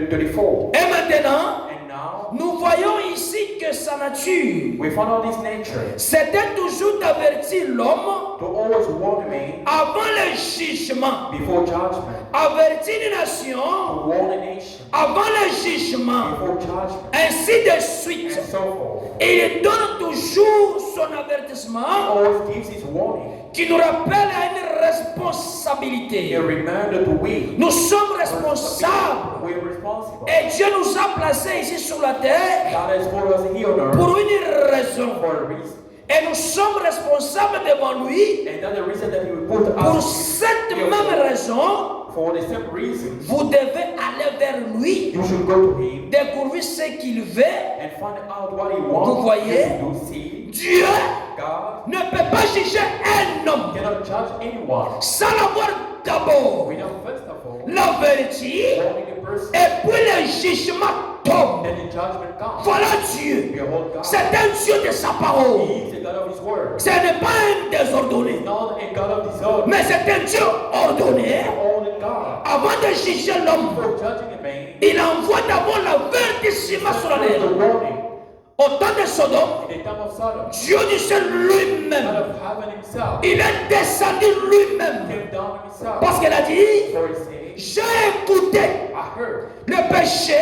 Speaker 3: 34.
Speaker 2: Et maintenant,
Speaker 3: And now,
Speaker 2: nous voyons ici que sa nature,
Speaker 3: we found out this nature
Speaker 2: c'était toujours d'avertir l'homme
Speaker 3: to always warn me
Speaker 2: avant le jugement.
Speaker 3: before judgment,
Speaker 2: Avertir une nation
Speaker 3: to warn a nation
Speaker 2: avant le jugement.
Speaker 3: before judgment,
Speaker 2: Ainsi de suite.
Speaker 3: and so forth.
Speaker 2: Il donne toujours son
Speaker 3: He
Speaker 2: avertissement
Speaker 3: always gives his warning.
Speaker 2: qui nous rappelle à une responsabilité.
Speaker 3: A reminder to we.
Speaker 2: Nous sommes responsables.
Speaker 3: We are responsible.
Speaker 2: Et Dieu nous a placés ici sur la terre
Speaker 3: God has put us here on earth
Speaker 2: pour une raison.
Speaker 3: for a reason.
Speaker 2: Et nous sommes responsables devant lui.
Speaker 3: And that's the reason that He will put
Speaker 2: Pour
Speaker 3: us
Speaker 2: cette
Speaker 3: here
Speaker 2: même raison,
Speaker 3: for the same reason.
Speaker 2: vous devez aller vers lui,
Speaker 3: You should go to Him
Speaker 2: découvrir ce qu'il veut.
Speaker 3: and find out what He wants
Speaker 2: Vous voyez?
Speaker 3: you to see.
Speaker 2: Dieu
Speaker 3: God
Speaker 2: ne peut pas juger un homme
Speaker 3: cannot judge anyone
Speaker 2: sans l'avoir d'abord
Speaker 3: without first of all
Speaker 2: l'avertir
Speaker 3: warning a person.
Speaker 2: et puis le jugement tombe.
Speaker 3: Then the judgment comes.
Speaker 2: Voilà Dieu.
Speaker 3: Behold God.
Speaker 2: C'est un Dieu de sa parole.
Speaker 3: He is the God of His word.
Speaker 2: Ce n'est pas un désordonné,
Speaker 3: He's not a God of disorder.
Speaker 2: mais c'est un Dieu ordonné.
Speaker 3: Only God.
Speaker 2: Avant de juger l'homme,
Speaker 3: For judging a man,
Speaker 2: il envoie d'abord l'avertissement sur la
Speaker 3: first the
Speaker 2: terre.
Speaker 3: warning.
Speaker 2: Au temps de Sodome,
Speaker 3: In the time of Sodom,
Speaker 2: Dieu disait
Speaker 3: God
Speaker 2: lui-même.
Speaker 3: of heaven Himself
Speaker 2: Il est descendu lui-même.
Speaker 3: came down Himself.
Speaker 2: Parce qu'elle a dit,
Speaker 3: For He said,
Speaker 2: j'ai écouté
Speaker 3: I heard.
Speaker 2: le péché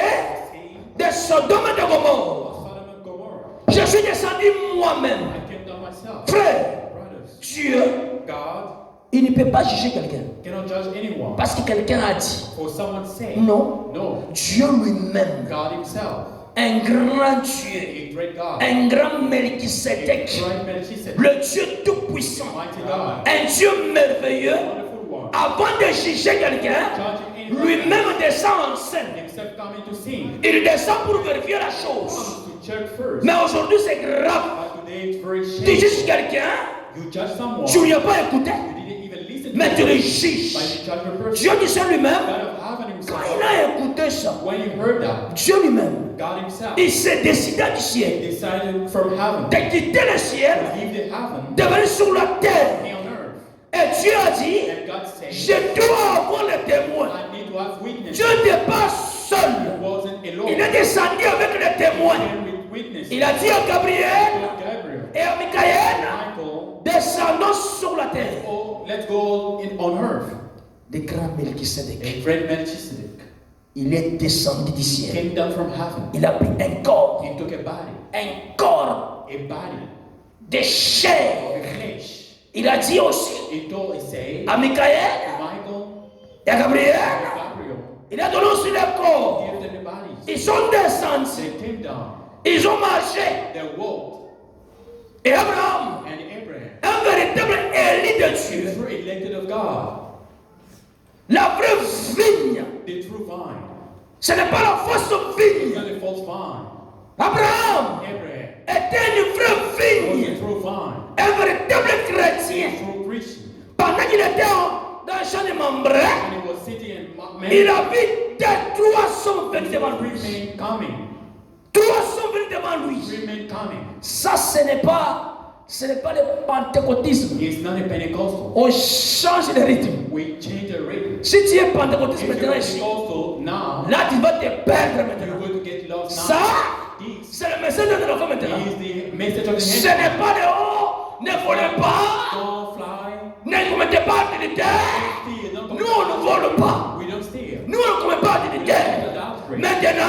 Speaker 3: See,
Speaker 2: de Sodome et de Gomorrhe.
Speaker 4: Sodom and Gomorrah.
Speaker 2: Je suis descendu moi-même.
Speaker 4: I came down myself.
Speaker 2: Frère,
Speaker 4: Brothers,
Speaker 2: Dieu,
Speaker 4: God
Speaker 2: il ne peut pas juger quelqu'un.
Speaker 4: cannot judge anyone.
Speaker 2: Parce que quelqu'un a dit.
Speaker 4: For someone say,
Speaker 2: Non.
Speaker 4: no,
Speaker 2: Dieu lui-même,
Speaker 4: God Himself,
Speaker 2: un grand Dieu,
Speaker 4: a great God,
Speaker 2: un grand
Speaker 4: a
Speaker 2: Melchisedec,
Speaker 4: great Melchizedek,
Speaker 2: le Dieu tout-puissant,
Speaker 4: mighty God,
Speaker 2: un Dieu merveilleux,
Speaker 4: wonderful one,
Speaker 2: avant de juger quelqu'un,
Speaker 4: Judging anyone
Speaker 2: lui-même descend en scène.
Speaker 4: except coming to sin.
Speaker 2: Il descend pour vérifier la chose.
Speaker 4: Comes to check first.
Speaker 2: Mais aujourd'hui, c'est grave.
Speaker 4: But today it's very
Speaker 2: Tu
Speaker 4: shameful.
Speaker 2: juges quelqu'un,
Speaker 4: You judge someone.
Speaker 2: tu ne lui as pas écouté,
Speaker 4: You didn't even listen to
Speaker 2: mais tu
Speaker 4: him.
Speaker 2: le
Speaker 4: But
Speaker 2: juges.
Speaker 4: you judge the person.
Speaker 2: Dieu du ciel lui-même,
Speaker 4: God of heaven
Speaker 2: quand
Speaker 4: himself.
Speaker 2: il a écouté ça,
Speaker 4: When you heard that,
Speaker 2: Dieu lui-même,
Speaker 4: God himself
Speaker 2: il s'est décidé du ciel,
Speaker 4: decided from heaven
Speaker 2: de quitter le ciel,
Speaker 4: to leave the heaven
Speaker 2: de venir sur la terre.
Speaker 4: and on earth.
Speaker 2: Et Dieu a dit,
Speaker 4: And God said,
Speaker 2: je dois avoir les témoins.
Speaker 4: I need to have witnesses.
Speaker 2: Dieu n'est pas seul.
Speaker 4: He wasn't alone.
Speaker 2: Il est descendu avec les témoins.
Speaker 4: And with witnesses.
Speaker 2: Il a dit à Gabriel
Speaker 4: told Gabriel,
Speaker 2: et à Michael,
Speaker 4: Michael,
Speaker 2: descendons sur la terre.
Speaker 4: oh, let's go on earth.
Speaker 2: Le grand Melchisedec,
Speaker 4: A great Melchizedek
Speaker 2: il est descendu du ciel.
Speaker 4: came down from heaven.
Speaker 2: Il a pris un corps
Speaker 4: He took a body
Speaker 2: de
Speaker 4: of
Speaker 2: chair.
Speaker 4: flesh.
Speaker 2: Il a dit aussi
Speaker 4: He told, he said,
Speaker 2: à Michael
Speaker 4: Michael,
Speaker 2: et à Gabriel,
Speaker 4: Gabriel,
Speaker 2: il a donné aussi le corps.
Speaker 4: give them the bodies.
Speaker 2: Ils sont descendus,
Speaker 4: They came down.
Speaker 2: ils ont marché.
Speaker 4: They walked.
Speaker 2: Et Abraham,
Speaker 4: And Abraham,
Speaker 2: un véritable élu de
Speaker 4: the
Speaker 2: Dieu,
Speaker 4: true elected of God,
Speaker 2: la vraie vigne,
Speaker 4: the true vine,
Speaker 2: ce n'est pas la fausse vigne.
Speaker 4: not the false vine.
Speaker 2: Abraham
Speaker 4: Abraham
Speaker 2: était une vraie
Speaker 4: was
Speaker 2: vigne,
Speaker 4: the true vine,
Speaker 2: un véritable chrétien.
Speaker 4: the true Christian.
Speaker 2: Pendant qu'il était dans le champ de Mambré,
Speaker 4: And he was sitting in
Speaker 2: il a vu des 300 venus devant
Speaker 4: three
Speaker 2: lui.
Speaker 4: men coming.
Speaker 2: 300 venus devant lui.
Speaker 4: Three men coming.
Speaker 2: Ça, ce n'est pas le pentecôtisme.
Speaker 4: It's not a Pentecostal.
Speaker 2: On change de rythme.
Speaker 4: We change the rhythm.
Speaker 2: Si tu es pentecôtiste
Speaker 4: If you're
Speaker 2: maintenant ici,
Speaker 4: Pentecostal now,
Speaker 2: là tu vas te perdre
Speaker 4: you're
Speaker 2: maintenant.
Speaker 4: going to get lost
Speaker 2: Ça,
Speaker 4: now. This
Speaker 2: c'est le message de l'enfant maintenant.
Speaker 4: is the message of the
Speaker 2: Ce
Speaker 4: hand.
Speaker 2: n'est pas de haut, ne volez pas,
Speaker 4: Don't fly.
Speaker 2: ne commettez pas d'identité.
Speaker 4: Steal. Don't
Speaker 2: Nous, on ne vole pas.
Speaker 4: We don't steal.
Speaker 2: Nous, on ne commet pas d'identité. Maintenant,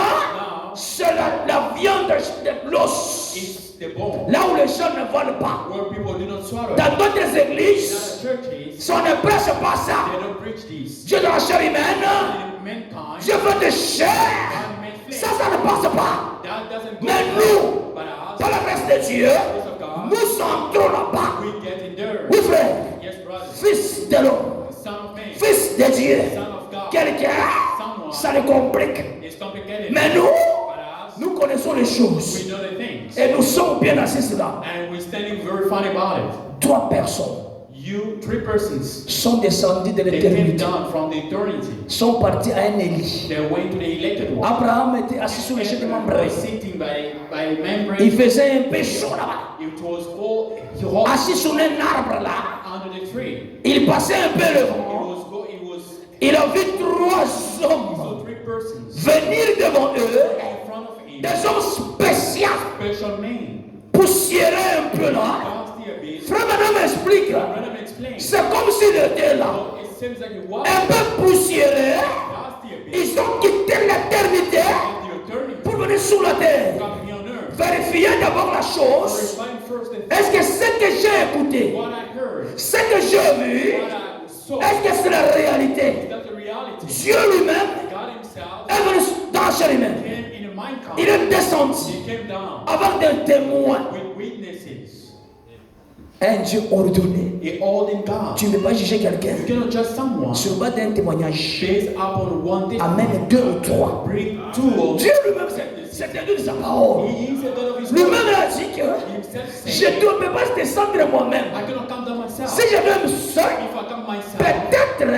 Speaker 4: Now,
Speaker 2: c'est la viande de l'os.
Speaker 4: it's the bone.
Speaker 2: Là où les gens ne volent pas.
Speaker 4: Where people do not swallow.
Speaker 2: Dans d'autres
Speaker 4: In
Speaker 2: églises,
Speaker 4: other churches,
Speaker 2: si on ne prêche pas ça,
Speaker 4: they don't preach this.
Speaker 2: Dieu dans la chair humaine,
Speaker 4: In mankind,
Speaker 2: je veux de chair.
Speaker 4: God made flesh.
Speaker 2: Ça ne passe pas.
Speaker 4: That doesn't go.
Speaker 2: Mais nous,
Speaker 4: But us,
Speaker 2: par la grâce de Dieu,
Speaker 4: grace of God,
Speaker 2: nous entrons là-bas.
Speaker 4: we get in there.
Speaker 2: Oui, frère,
Speaker 4: Yes, brother.
Speaker 2: fils de l'homme,
Speaker 4: Son of man.
Speaker 2: fils de Dieu.
Speaker 4: Son of God.
Speaker 2: Quelqu'un, ça le complique.
Speaker 4: It's complicated.
Speaker 2: Mais nous,
Speaker 4: But us,
Speaker 2: nous connaissons les choses.
Speaker 4: we know the things.
Speaker 2: Et nous sommes bien assis là.
Speaker 4: And we're standing very funny about it.
Speaker 2: 3 personnes
Speaker 4: You, three persons,
Speaker 2: sont descendues de
Speaker 4: they came
Speaker 2: l'éternité,
Speaker 4: down from the eternity.
Speaker 2: sont partis à un élit.
Speaker 4: They went to the elected one.
Speaker 2: Abraham était assis sur le champ de
Speaker 4: Abraham
Speaker 2: Mambré.
Speaker 4: was sitting by membrane.
Speaker 2: Il faisait un peu chaud là-bas.
Speaker 4: It was hot
Speaker 2: Assis sur un arbre là.
Speaker 4: under the tree.
Speaker 2: Il passait un peu le vent.
Speaker 4: It was
Speaker 2: Il a vu 3 hommes
Speaker 4: so three persons
Speaker 2: venir devant eux.
Speaker 4: in front of him.
Speaker 2: Des hommes spéciaux,
Speaker 4: Special name.
Speaker 2: poussiéreux un peu là.
Speaker 4: Dusty a bit.
Speaker 2: Frère Madame explique.
Speaker 4: Madam explained.
Speaker 2: C'est comme s'il était là.
Speaker 4: So it seems like it was
Speaker 2: Un peu poussiéreux.
Speaker 4: dusty a bit.
Speaker 2: Ils ont quitté l'éternité
Speaker 4: Of the eternity.
Speaker 2: pour venir sur la terre.
Speaker 4: Coming here on earth.
Speaker 2: Vérifiez d'abord la chose.
Speaker 4: Find first the
Speaker 2: Est-ce que ce que j'ai écouté,
Speaker 4: what I heard,
Speaker 2: ce que j'ai vu,
Speaker 4: what I saw.
Speaker 2: est-ce que c'est la réalité?
Speaker 4: Is that the reality?
Speaker 2: Dieu lui-même
Speaker 4: God himself
Speaker 2: est venu dans la chair humaine.
Speaker 4: came in a mankind.
Speaker 2: Il est descendu
Speaker 4: He came down
Speaker 2: avec des témoins.
Speaker 4: with witnesses.
Speaker 2: Un Dieu ordonné.
Speaker 4: A holding God.
Speaker 2: Tu ne peux pas juger quelqu'un
Speaker 4: You cannot judge someone
Speaker 2: sur base d'un témoignage.
Speaker 4: based upon one thing.
Speaker 2: À même 2 ou 3.
Speaker 4: Bring two of
Speaker 2: Dieu lui-même, c'est Dieu de sa parole.
Speaker 4: He is a God of his
Speaker 2: Lui-même
Speaker 4: word.
Speaker 2: a dit que
Speaker 4: Himself
Speaker 2: je
Speaker 4: said,
Speaker 2: ne peux pas descendre moi-même.
Speaker 4: I cannot come down myself.
Speaker 2: Si je vais me seul,
Speaker 4: If I come myself,
Speaker 2: peut-être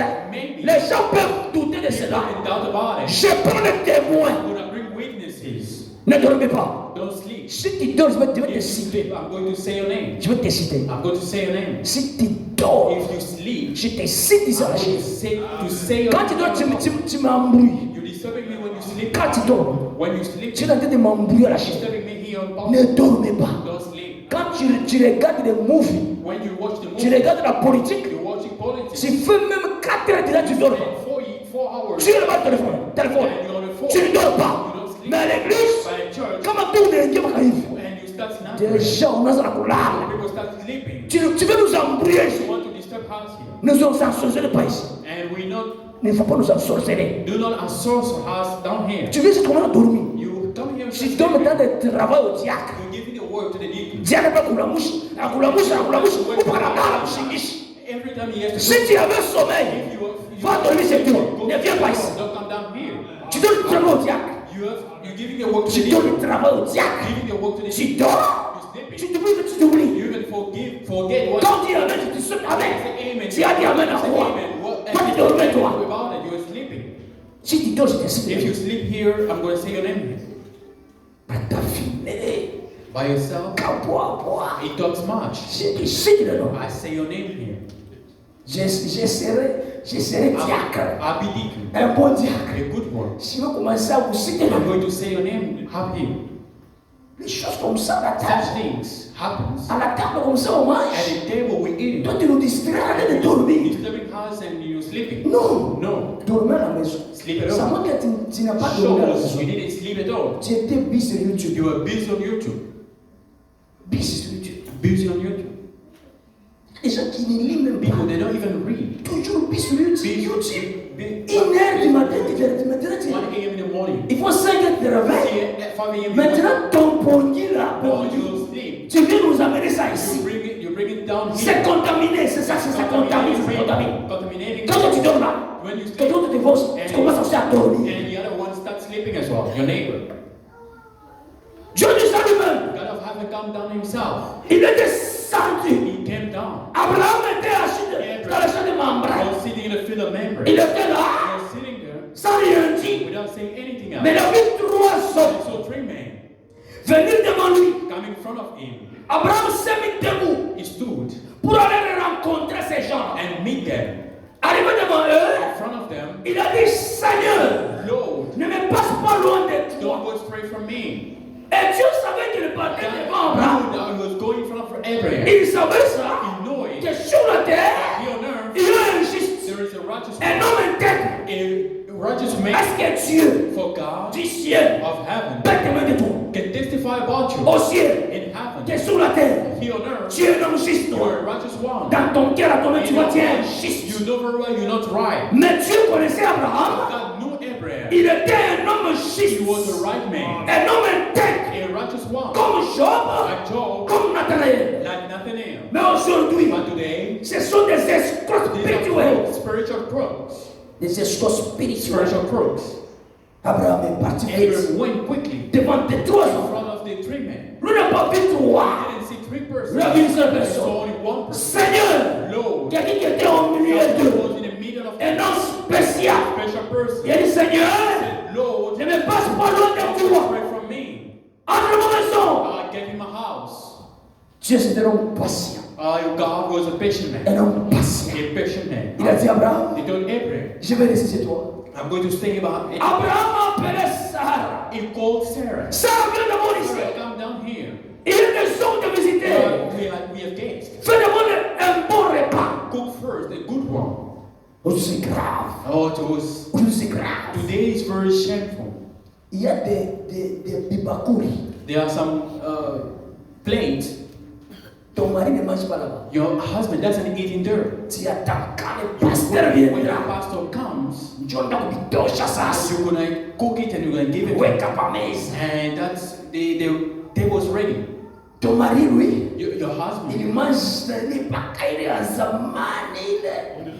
Speaker 2: les gens peuvent douter de
Speaker 4: people
Speaker 2: cela.
Speaker 4: can doubt about it.
Speaker 2: Je prends les témoins.
Speaker 4: I'm going to bring witnesses.
Speaker 2: Ne dormez pas.
Speaker 4: Don't sleep.
Speaker 2: Si tu dors, je vais te
Speaker 4: If you
Speaker 2: citer.
Speaker 4: sleep, I'm going to say your name.
Speaker 2: Je vais te citer.
Speaker 4: I'm going to say your name.
Speaker 2: Si tu dors,
Speaker 4: If you sleep,
Speaker 2: je te cite ici à la
Speaker 4: I'm going
Speaker 2: chaise.
Speaker 4: to say your
Speaker 2: Quand tu dors,
Speaker 4: name.
Speaker 2: tu m'embrouilles.
Speaker 4: You're disturbing me when you sleep.
Speaker 2: Quand tu dors,
Speaker 4: When you sleep,
Speaker 2: tu es
Speaker 4: you're
Speaker 2: en train de m'embrouiller à la chaise.
Speaker 4: disturbing me here on
Speaker 2: Ne
Speaker 4: pulpit.
Speaker 2: dormez pas.
Speaker 4: Don't sleep.
Speaker 2: Quand tu regardes des movies,
Speaker 4: When you watch the
Speaker 2: tu
Speaker 4: movie,
Speaker 2: regardes la politique,
Speaker 4: you're watching politics.
Speaker 2: tu fais même 4 heures déjà, tu dors pas.
Speaker 4: Spend 4 hours.
Speaker 2: Tu es là-bas, téléphone.
Speaker 4: And you're on the phone.
Speaker 2: Tu ne dors pas.
Speaker 4: You don't sleep.
Speaker 2: Mais à l'église,
Speaker 4: By the church,
Speaker 2: comment tout le monde arrive?
Speaker 4: and you start snapping.
Speaker 2: Déjà, on a la couleur.
Speaker 4: People start sleeping.
Speaker 2: Tu veux nous embrouiller ici.
Speaker 4: You want to disturb us here.
Speaker 2: Nous sommes ensorcelés pas ici.
Speaker 4: And we not
Speaker 2: Il ne faut pas nous ensorceler.
Speaker 4: do not assault us down here.
Speaker 2: Tu veux juste qu'on a dormi.
Speaker 4: You come here and
Speaker 2: Tu dors maintenant de travail au diacre.
Speaker 4: you give the word to the deacon.
Speaker 2: Diacre pas kula mouche. La kula mouche, ou pas la mouche.
Speaker 4: Every every time he has to
Speaker 2: Si tu avais sommeil,
Speaker 4: if you
Speaker 2: va dormir chez toi.
Speaker 4: go
Speaker 2: Ne viens pas ici.
Speaker 4: don't come down here.
Speaker 2: Tu donnes du travail au diacre.
Speaker 4: You're giving your work to
Speaker 2: Tu
Speaker 4: the
Speaker 2: donnes
Speaker 4: devil.
Speaker 2: du travail au diacre.
Speaker 4: Giving your work to the
Speaker 2: Tu
Speaker 4: devil.
Speaker 2: dors.
Speaker 4: You're
Speaker 2: Tu
Speaker 4: sleeping.
Speaker 2: t'oublies, tu t'oublies.
Speaker 4: You even forget what
Speaker 2: Quand tu amènes, tu te sautes avec.
Speaker 4: amen.
Speaker 2: Tu as dit amen à quoi? Toi, tu dormais, toi.
Speaker 4: About it, you're sleeping.
Speaker 2: Si tu dors, je
Speaker 4: If you
Speaker 2: t'explique.
Speaker 4: sleep here, I'm going to say your name
Speaker 2: Pas t'affiner.
Speaker 4: by yourself.
Speaker 2: Qu'à boire.
Speaker 4: It talks much.
Speaker 2: Je te cite le nom.
Speaker 4: I say your name here.
Speaker 2: Je serai diacre.
Speaker 4: I'll be deacon.
Speaker 2: Un bon diacre.
Speaker 4: A good one.
Speaker 2: Si vous commencez à vous citer le
Speaker 4: I'm
Speaker 2: nom,
Speaker 4: going to say your name up here.
Speaker 2: les choses comme ça à la
Speaker 4: Such
Speaker 2: table.
Speaker 4: things happens.
Speaker 2: À la table comme ça, on mange.
Speaker 4: At the table we eat.
Speaker 2: Toi, tu nous distrais, arrête de dormir.
Speaker 4: You're sleeping house and you're sleeping.
Speaker 2: Non.
Speaker 4: No.
Speaker 2: Dormir à la maison.
Speaker 4: Sleep at
Speaker 2: Ça
Speaker 4: home.
Speaker 2: montre que tu n'as pas dormi à la
Speaker 4: Shows
Speaker 2: maison.
Speaker 4: you didn't sleep at all.
Speaker 2: Tu étais busy sur YouTube.
Speaker 4: You were busy on YouTube.
Speaker 2: Busy sur YouTube.
Speaker 4: Busy on YouTube.
Speaker 2: Les gens qui ne lisent même
Speaker 4: People,
Speaker 2: pas.
Speaker 4: they don't even read.
Speaker 2: Toujours busy sur YouTube.
Speaker 4: Busy.
Speaker 2: YouTube.
Speaker 4: Busy.
Speaker 2: 1h du matin, tu
Speaker 4: 1 a.m. in the morning.
Speaker 2: il faut 5 heures de réveil.
Speaker 4: See, at 5 a.m. in the morning.
Speaker 2: Maintenant, ton pognon là,
Speaker 4: While you'll sleep,
Speaker 2: tu viens nous amener ça ici.
Speaker 4: you bring it down
Speaker 2: C'est
Speaker 4: here.
Speaker 2: contaminé, c'est ça contamine, c'est contamine.
Speaker 4: Contaminating.
Speaker 2: Quand tu dors là,
Speaker 4: When you sleep,
Speaker 2: quelqu'un te divorce, tu commences aussi à dormir.
Speaker 4: and the other one starts sleeping as well. Your neighbor.
Speaker 2: Dieu du salut même,
Speaker 4: God of heaven come down himself.
Speaker 2: il est descendu.
Speaker 4: He came down.
Speaker 2: Abraham était assis dans le champ de
Speaker 4: He
Speaker 2: Mamre.
Speaker 4: was sitting in the field of Mamre.
Speaker 2: Il
Speaker 4: He
Speaker 2: était là,
Speaker 4: was sitting there
Speaker 2: sans rien dire.
Speaker 4: without saying anything
Speaker 2: Mais il
Speaker 4: else.
Speaker 2: a vu 3 hommes
Speaker 4: And so 3 men
Speaker 2: venir devant lui.
Speaker 4: come in front of him.
Speaker 2: Abraham s'est mis debout
Speaker 4: He stood
Speaker 2: pour aller rencontrer ces gens.
Speaker 4: and meet them.
Speaker 2: Arrivé devant eux,
Speaker 4: In front of them,
Speaker 2: il a dit Seigneur,
Speaker 4: Lord,
Speaker 2: ne me passe pas loin de
Speaker 4: don't
Speaker 2: toi.
Speaker 4: go straight from me.
Speaker 2: Et Dieu savait qu'il partait devant
Speaker 4: God
Speaker 2: Abraham.
Speaker 4: knew that he was going in front of Abraham.
Speaker 2: Il savait ça,
Speaker 4: He knew it.
Speaker 2: que sur la terre,
Speaker 4: Here on earth,
Speaker 2: il y a un juste,
Speaker 4: there is a righteous
Speaker 2: un
Speaker 4: man.
Speaker 2: homme intègre.
Speaker 4: A righteous man
Speaker 2: Parce que Dieu
Speaker 4: for God
Speaker 2: du ciel
Speaker 4: of heaven
Speaker 2: peut témoigner de toi.
Speaker 4: can testify about you
Speaker 2: Au ciel,
Speaker 4: in heaven.
Speaker 2: que sur la terre,
Speaker 4: Here on earth,
Speaker 2: tu es un homme juste.
Speaker 4: you are a righteous one.
Speaker 2: Dans ton cœur, à ton âme, tu
Speaker 4: In
Speaker 2: vois,
Speaker 4: your
Speaker 2: tu es un
Speaker 4: heart,
Speaker 2: juste.
Speaker 4: you know very well you're not right.
Speaker 2: Mais Dieu connaissait Abraham.
Speaker 4: God knew Abraham.
Speaker 2: Il était un homme juste.
Speaker 4: He was the right man,
Speaker 2: Un homme intègre.
Speaker 4: a righteous one,
Speaker 2: Comme Job,
Speaker 4: like Job,
Speaker 2: comme Nathanaël.
Speaker 4: like Nathaniel.
Speaker 2: Mais aujourd'hui,
Speaker 4: But today,
Speaker 2: ce sont des escrocs
Speaker 4: these
Speaker 2: spirituels.
Speaker 4: are spiritual crooks.
Speaker 2: Des escrocs spirituels.
Speaker 4: Spiritual crooks.
Speaker 2: Abraham est parti vite
Speaker 4: Abraham went quickly
Speaker 2: devant tes 3
Speaker 4: in
Speaker 2: hommes.
Speaker 4: front of the 3 men.
Speaker 2: Lui n'a pas vu 3.
Speaker 4: He didn't see 3 persons.
Speaker 2: Lui a vu une seule
Speaker 4: He
Speaker 2: personne.
Speaker 4: saw only one person.
Speaker 2: Seigneur,
Speaker 4: Lord,
Speaker 2: quelqu'un qui était au milieu
Speaker 4: someone
Speaker 2: d'eux.
Speaker 4: was in the middle of
Speaker 2: Un homme spécial.
Speaker 4: special person.
Speaker 2: Il a dit Seigneur,
Speaker 4: Said, Lord,
Speaker 2: ne me passe pas loin de
Speaker 4: don't
Speaker 2: toi.
Speaker 4: go away from me.
Speaker 2: Entre ma maison.
Speaker 4: I gave him a house.
Speaker 2: Dieu c'est un homme patient.
Speaker 4: God was a patient man.
Speaker 2: Un homme patient.
Speaker 4: A patient man.
Speaker 2: Il a dit Abraham,
Speaker 4: He told Abraham,
Speaker 2: je vais rester chez toi.
Speaker 4: I'm going to stay about it.
Speaker 2: Abraham a appelé Sarah.
Speaker 4: He called Sarah.
Speaker 2: Sarah vient d'abord ici.
Speaker 4: Sarah, come down here.
Speaker 2: Il est des gens de visiter.
Speaker 4: We have guests.
Speaker 2: Fais d'abord un bon repas.
Speaker 4: Cook first, a good one.
Speaker 2: Aujourd'hui c'est grave.
Speaker 4: Oh, it was.
Speaker 2: Aujourd'hui c'est grave.
Speaker 4: Today is very shameful.
Speaker 2: Il y a des bakouris.
Speaker 4: There are some plates.
Speaker 2: Ton mari ne mange pas là-bas.
Speaker 4: Your husband doesn't eat in there.
Speaker 2: Tu attends quand le pasteur
Speaker 4: When the
Speaker 2: viendra.
Speaker 4: pastor comes,
Speaker 2: John Dakubitosha sas.
Speaker 4: you're gonna cook it and you're gonna give it to
Speaker 2: Wake
Speaker 4: him.
Speaker 2: up a mesa.
Speaker 4: And that's the table's ready.
Speaker 2: Ton mari lui,
Speaker 4: Your husband.
Speaker 2: il mange ni pakaile ya zamani ile.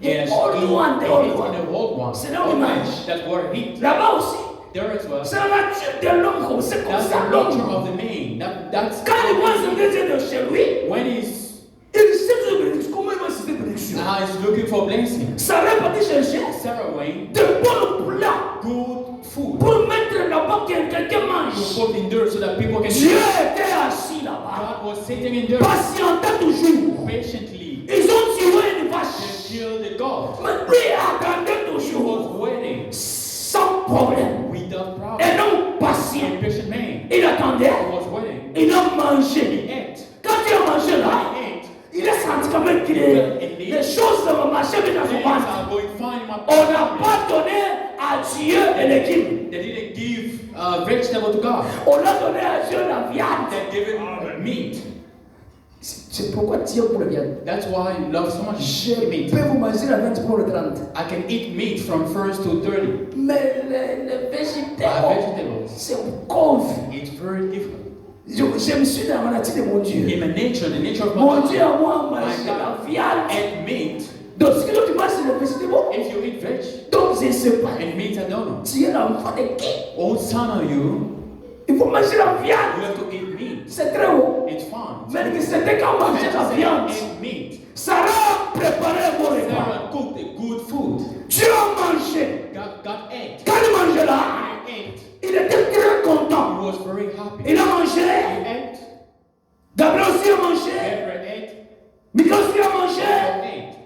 Speaker 4: Yes,
Speaker 2: The old one, the
Speaker 4: he
Speaker 2: old
Speaker 4: eats
Speaker 2: one.
Speaker 4: in the old one.
Speaker 2: C'est là où il mange.
Speaker 4: That's where he eats.
Speaker 2: Là-bas aussi,
Speaker 4: There as well.
Speaker 2: c'est la nature de l'homme comme c'est comme
Speaker 4: That's
Speaker 2: ça
Speaker 4: the nature
Speaker 2: l'homme.
Speaker 4: of the man. That's
Speaker 2: Quand il voit son désir de chez lui,
Speaker 4: when he's
Speaker 2: il sait de bénédiction. Comment il va se faire bénédiction?
Speaker 4: he's looking for blessing.
Speaker 2: Sarah est partie chercher
Speaker 4: Sarah went
Speaker 2: de bons plats
Speaker 4: good food
Speaker 2: pour mettre là-bas que quelqu'un
Speaker 4: to
Speaker 2: mange.
Speaker 4: put in there so that people can
Speaker 2: Dieu
Speaker 4: see.
Speaker 2: était assis là-bas,
Speaker 4: God was sitting in there
Speaker 2: patientant toujours.
Speaker 4: patiently.
Speaker 2: Ils ont tué une
Speaker 4: They
Speaker 2: vache.
Speaker 4: killed the God.
Speaker 2: Mais lui attendait
Speaker 4: He
Speaker 2: toujours,
Speaker 4: was waiting
Speaker 2: sans problème.
Speaker 4: without problem.
Speaker 2: Un homme patient.
Speaker 4: A patient man.
Speaker 2: Il attendait,
Speaker 4: He was waiting.
Speaker 2: il a
Speaker 4: He
Speaker 2: mangé.
Speaker 4: ate.
Speaker 2: Quand il a mangé là,
Speaker 4: He ate.
Speaker 2: il a senti quand même que les choses vont marcher bien dans son
Speaker 4: Things
Speaker 2: ventre.
Speaker 4: are going fine in my
Speaker 2: On n'a pas donné à Dieu et l'équipe.
Speaker 4: They didn't give vegetable to God.
Speaker 2: On a donné à Dieu la viande.
Speaker 4: They gave him meat.
Speaker 2: C'est pourquoi Dieu pour la viande.
Speaker 4: That's why I love so much
Speaker 2: Je
Speaker 4: meat.
Speaker 2: peux vous manger la viande pour le 30.
Speaker 4: I can eat meat from 1st to 30.
Speaker 2: Mais les végétaux,
Speaker 4: Vegetables,
Speaker 2: c'est confus.
Speaker 4: it's very different.
Speaker 2: Je me suis dans la nature de mon Dieu.
Speaker 4: In my nature, the nature of my
Speaker 2: Mon
Speaker 4: God,
Speaker 2: Dieu a moi
Speaker 4: my
Speaker 2: mangé la
Speaker 4: God
Speaker 2: viande.
Speaker 4: ate meat.
Speaker 2: Donc, ce que tu manges, c'est le végétable.
Speaker 4: If you eat veg
Speaker 2: Donc, je ne sais pas.
Speaker 4: and meat, I don't know.
Speaker 2: Tu es l'enfant de qui?
Speaker 4: Old son of you,
Speaker 2: Il faut manger la
Speaker 4: you
Speaker 2: viande.
Speaker 4: have to eat meat.
Speaker 2: C'est très haut.
Speaker 4: It's fun.
Speaker 2: Mais c'était quand manger la viande.
Speaker 4: Ate meat.
Speaker 2: Sarah préparait un bon repas.
Speaker 4: Sarah cooked a good food.
Speaker 2: Dieu a mangé.
Speaker 4: God ate.
Speaker 2: Quand il mangeait là,
Speaker 4: He ate.
Speaker 2: il était très content.
Speaker 4: He was very happy.
Speaker 2: Il a mangé.
Speaker 4: He ate.
Speaker 2: Gabriel aussi a mangé.
Speaker 4: Gabriel ate.
Speaker 2: Michael aussi a
Speaker 4: Paul
Speaker 2: mangé.
Speaker 4: ate.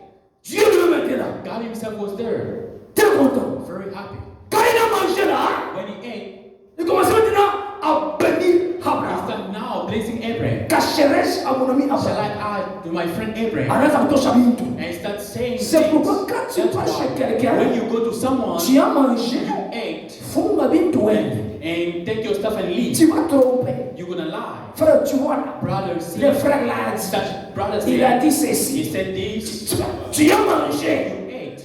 Speaker 2: Dieu lui était là.
Speaker 4: God himself was there.
Speaker 2: Très content.
Speaker 4: Very happy.
Speaker 2: Quand il a mangé là,
Speaker 4: When he ate,
Speaker 2: il commençait maintenant à bénir
Speaker 4: he
Speaker 2: Abraham.
Speaker 4: started now blessing Abraham.
Speaker 2: Cacheresh à mon ami
Speaker 4: Shall
Speaker 2: Abraham.
Speaker 4: I add to my friend Abraham?
Speaker 2: Arrête avec ton chabitou.
Speaker 4: And start saying
Speaker 2: C'est
Speaker 4: things.
Speaker 2: pourquoi quand tu
Speaker 4: That's
Speaker 2: vas chez
Speaker 4: why
Speaker 2: quelqu'un,
Speaker 4: when you go to someone,
Speaker 2: tu as mangé,
Speaker 4: you ate,
Speaker 2: funga bintu
Speaker 4: and take your stuff and leave.
Speaker 2: tu vas tromper.
Speaker 4: You're gonna lie.
Speaker 2: Frère, tu vois là,
Speaker 4: Brothers,
Speaker 2: le frère l'a dit.
Speaker 4: such brothers,
Speaker 2: Il a dit
Speaker 4: he
Speaker 2: ceci.
Speaker 4: said this.
Speaker 2: Tu as mangé.
Speaker 4: You ate.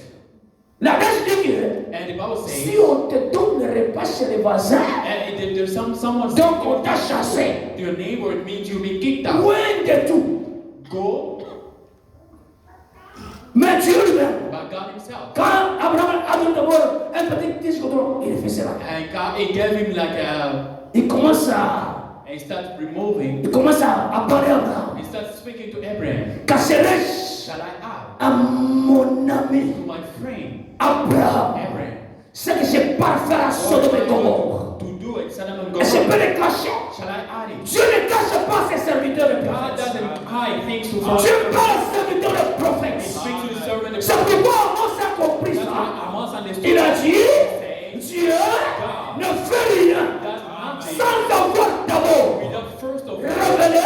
Speaker 2: La Bible dit que
Speaker 4: And the Bible
Speaker 2: si
Speaker 4: says,
Speaker 2: on te donne le repas chez les voisins,
Speaker 4: and if there's someone
Speaker 2: donc on t'a chassé.
Speaker 4: to your neighbor, it means you'll be kicked out.
Speaker 2: Loin de tout.
Speaker 4: Go
Speaker 2: Mais Dieu lui-même,
Speaker 4: by God himself.
Speaker 2: quand Abraham a donné d'abord un petit disque d'eau, il fait cela.
Speaker 4: And God, he gave him like a,
Speaker 2: Il commence à,
Speaker 4: and he started removing,
Speaker 2: il commence à parler à Abraham.
Speaker 4: he started speaking to Abraham.
Speaker 2: Cacheresh
Speaker 4: Shall I add
Speaker 2: à mon ami
Speaker 4: to my friend
Speaker 2: Abraham,
Speaker 4: Abraham?
Speaker 2: ce que j'ai pas fait à Sodome et Gomorrhe.
Speaker 4: To do it, Sodom and
Speaker 2: Et je peux
Speaker 4: Gomorrah.
Speaker 2: le cacher.
Speaker 4: Shall I add it?
Speaker 2: Dieu ne cache pas ses serviteurs et
Speaker 4: God
Speaker 2: prophètes.
Speaker 4: doesn't hide things to
Speaker 2: Dieu
Speaker 4: follow.
Speaker 2: parle aux serviteurs et
Speaker 4: He
Speaker 2: prophètes.
Speaker 4: speaks to the servant of
Speaker 2: C'est
Speaker 4: God.
Speaker 2: pourquoi Amos a compris
Speaker 4: That's
Speaker 2: ça.
Speaker 4: why Amos understood.
Speaker 2: Il a dit,
Speaker 4: Say,
Speaker 2: Dieu ne fait rien
Speaker 4: does nothing
Speaker 2: sans avoir d'abord
Speaker 4: without first of all
Speaker 2: révélé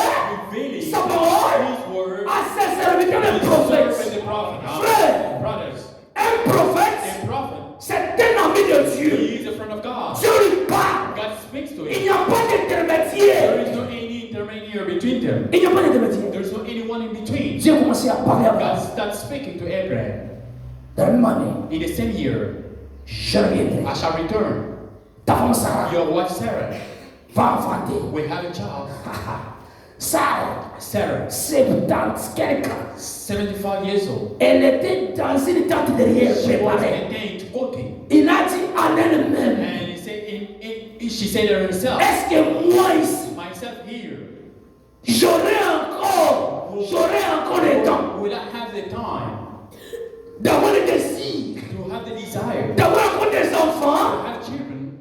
Speaker 4: revealing
Speaker 2: sa parole
Speaker 4: His word
Speaker 2: à ses serviteurs
Speaker 4: to
Speaker 2: et
Speaker 4: the servant
Speaker 2: prophètes.
Speaker 4: the prophet.
Speaker 2: Frère,
Speaker 4: Brothers,
Speaker 2: un prophète,
Speaker 4: a prophet,
Speaker 2: c'est un ami de Dieu.
Speaker 4: he is a friend of God.
Speaker 2: Dieu lui parle.
Speaker 4: God speaks to
Speaker 2: Il
Speaker 4: him.
Speaker 2: n'y a pas
Speaker 4: There
Speaker 2: d'intermédiaire.
Speaker 4: is no any intermediary between them.
Speaker 2: Il n'y a pas d'intermédiaire.
Speaker 4: There's no anyone in between.
Speaker 2: Dieu a commencé à parler à
Speaker 4: God
Speaker 2: Abraham.
Speaker 4: starts speaking to Abraham.
Speaker 2: Dans la même année,
Speaker 4: In the same year,
Speaker 2: je reviendrai.
Speaker 4: I shall return.
Speaker 2: Ta femme Sarah
Speaker 4: Your wife Sarah
Speaker 2: va enfanter.
Speaker 4: will have a child.
Speaker 2: Sarah,
Speaker 4: Sarah,
Speaker 2: 70 quelques ans.
Speaker 4: 75 years old.
Speaker 2: Elle était dans une tente derrière
Speaker 4: She was
Speaker 2: préparée.
Speaker 4: in a tent cooking.
Speaker 2: Il a dit en elle-même,
Speaker 4: And he said, she said to herself,
Speaker 2: est-ce que moi ici,
Speaker 4: myself here,
Speaker 2: j'aurai encore le temps
Speaker 4: will I have the time
Speaker 2: d'avoir le désir,
Speaker 4: to have the desire
Speaker 2: d'avoir encore des
Speaker 4: to
Speaker 2: enfants?
Speaker 4: have children?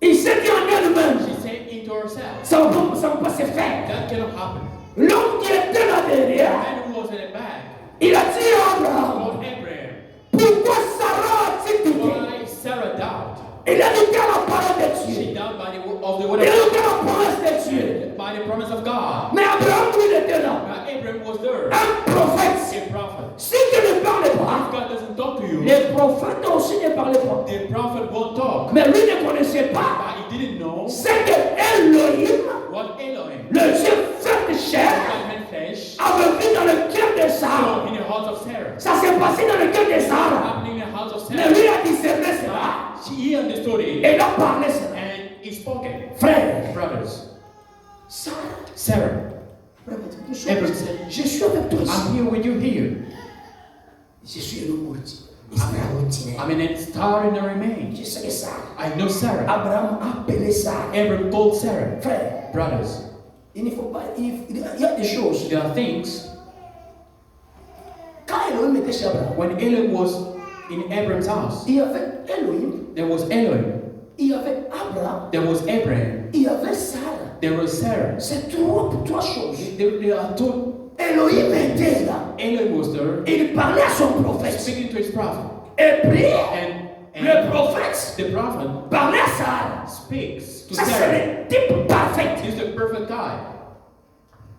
Speaker 2: Il s'est dit en elle-même,
Speaker 4: She said into herself,
Speaker 2: ça ne peut pas se faire.
Speaker 4: that cannot happen.
Speaker 2: L'homme qui était là
Speaker 4: The
Speaker 2: derrière,
Speaker 4: man who was in the back
Speaker 2: il a dit à Abraham,
Speaker 4: called Abraham.
Speaker 2: pourquoi Sarah a-t-il douté?
Speaker 4: Why Sarah doubt?
Speaker 2: Il a douté à la parole de
Speaker 4: She
Speaker 2: Dieu.
Speaker 4: doubted by the word
Speaker 2: Il a
Speaker 4: of
Speaker 2: douté à la promesse de Dieu.
Speaker 4: God, by the promise of God.
Speaker 2: Mais Abraham, lui, il était là.
Speaker 4: But Abraham was there,
Speaker 2: Un prophète.
Speaker 4: a prophet.
Speaker 2: Si tu ne parles
Speaker 4: If
Speaker 2: pas,
Speaker 4: God doesn't talk to you,
Speaker 2: les prophètes aussi ne parlaient pas.
Speaker 4: the prophet won't talk.
Speaker 2: Mais lui ne connaissait pas.
Speaker 4: But he didn't know
Speaker 2: C'est que Elohim,
Speaker 4: what Elohim,
Speaker 2: le Dieu fait de chair,
Speaker 4: God made flesh,
Speaker 2: avait vu dans le cœur de Sarah.
Speaker 4: so in the heart of Sarah,
Speaker 2: Ça s'est passé dans le cœur de Sarah.
Speaker 4: happening in the heart of
Speaker 2: Mais
Speaker 4: Sarah.
Speaker 2: lui a discerné cela.
Speaker 4: He understood it
Speaker 2: Et il a parlé cela.
Speaker 4: and he spoke it.
Speaker 2: Frère,
Speaker 4: Brothers,
Speaker 2: Sarah,
Speaker 4: Sarah, Abraham said,
Speaker 2: je suis avec toi ici.
Speaker 4: I'm here with you here.
Speaker 2: Je suis un homme ordinaire.
Speaker 4: I'm an extraordinary man.
Speaker 2: Je sais que Sarah.
Speaker 4: I know Sarah.
Speaker 2: Abraham a appelé Sarah.
Speaker 4: Abraham told Sarah,
Speaker 2: Frère,
Speaker 4: brothers,
Speaker 2: il ne faut pas. Il y a des choses.
Speaker 4: there are things.
Speaker 2: Quand Elohim était chez Abraham,
Speaker 4: When Elohim was in Abraham's house,
Speaker 2: il y avait Elohim,
Speaker 4: there was Elohim,
Speaker 2: il y avait Abraham,
Speaker 4: there was Abraham,
Speaker 2: il y avait Sarah.
Speaker 4: there was Sarah.
Speaker 2: C'est trois choses.
Speaker 4: There are two.
Speaker 2: Elohim était là.
Speaker 4: Elohim was there,
Speaker 2: Il parlait à son prophète.
Speaker 4: speaking to his prophet,
Speaker 2: Et puis,
Speaker 4: and
Speaker 2: le prophète
Speaker 4: the prophet
Speaker 2: parlait à Sarah.
Speaker 4: speaks to
Speaker 2: Ça, c'est
Speaker 4: Sarah.
Speaker 2: le type parfait.
Speaker 4: He's the perfect guy.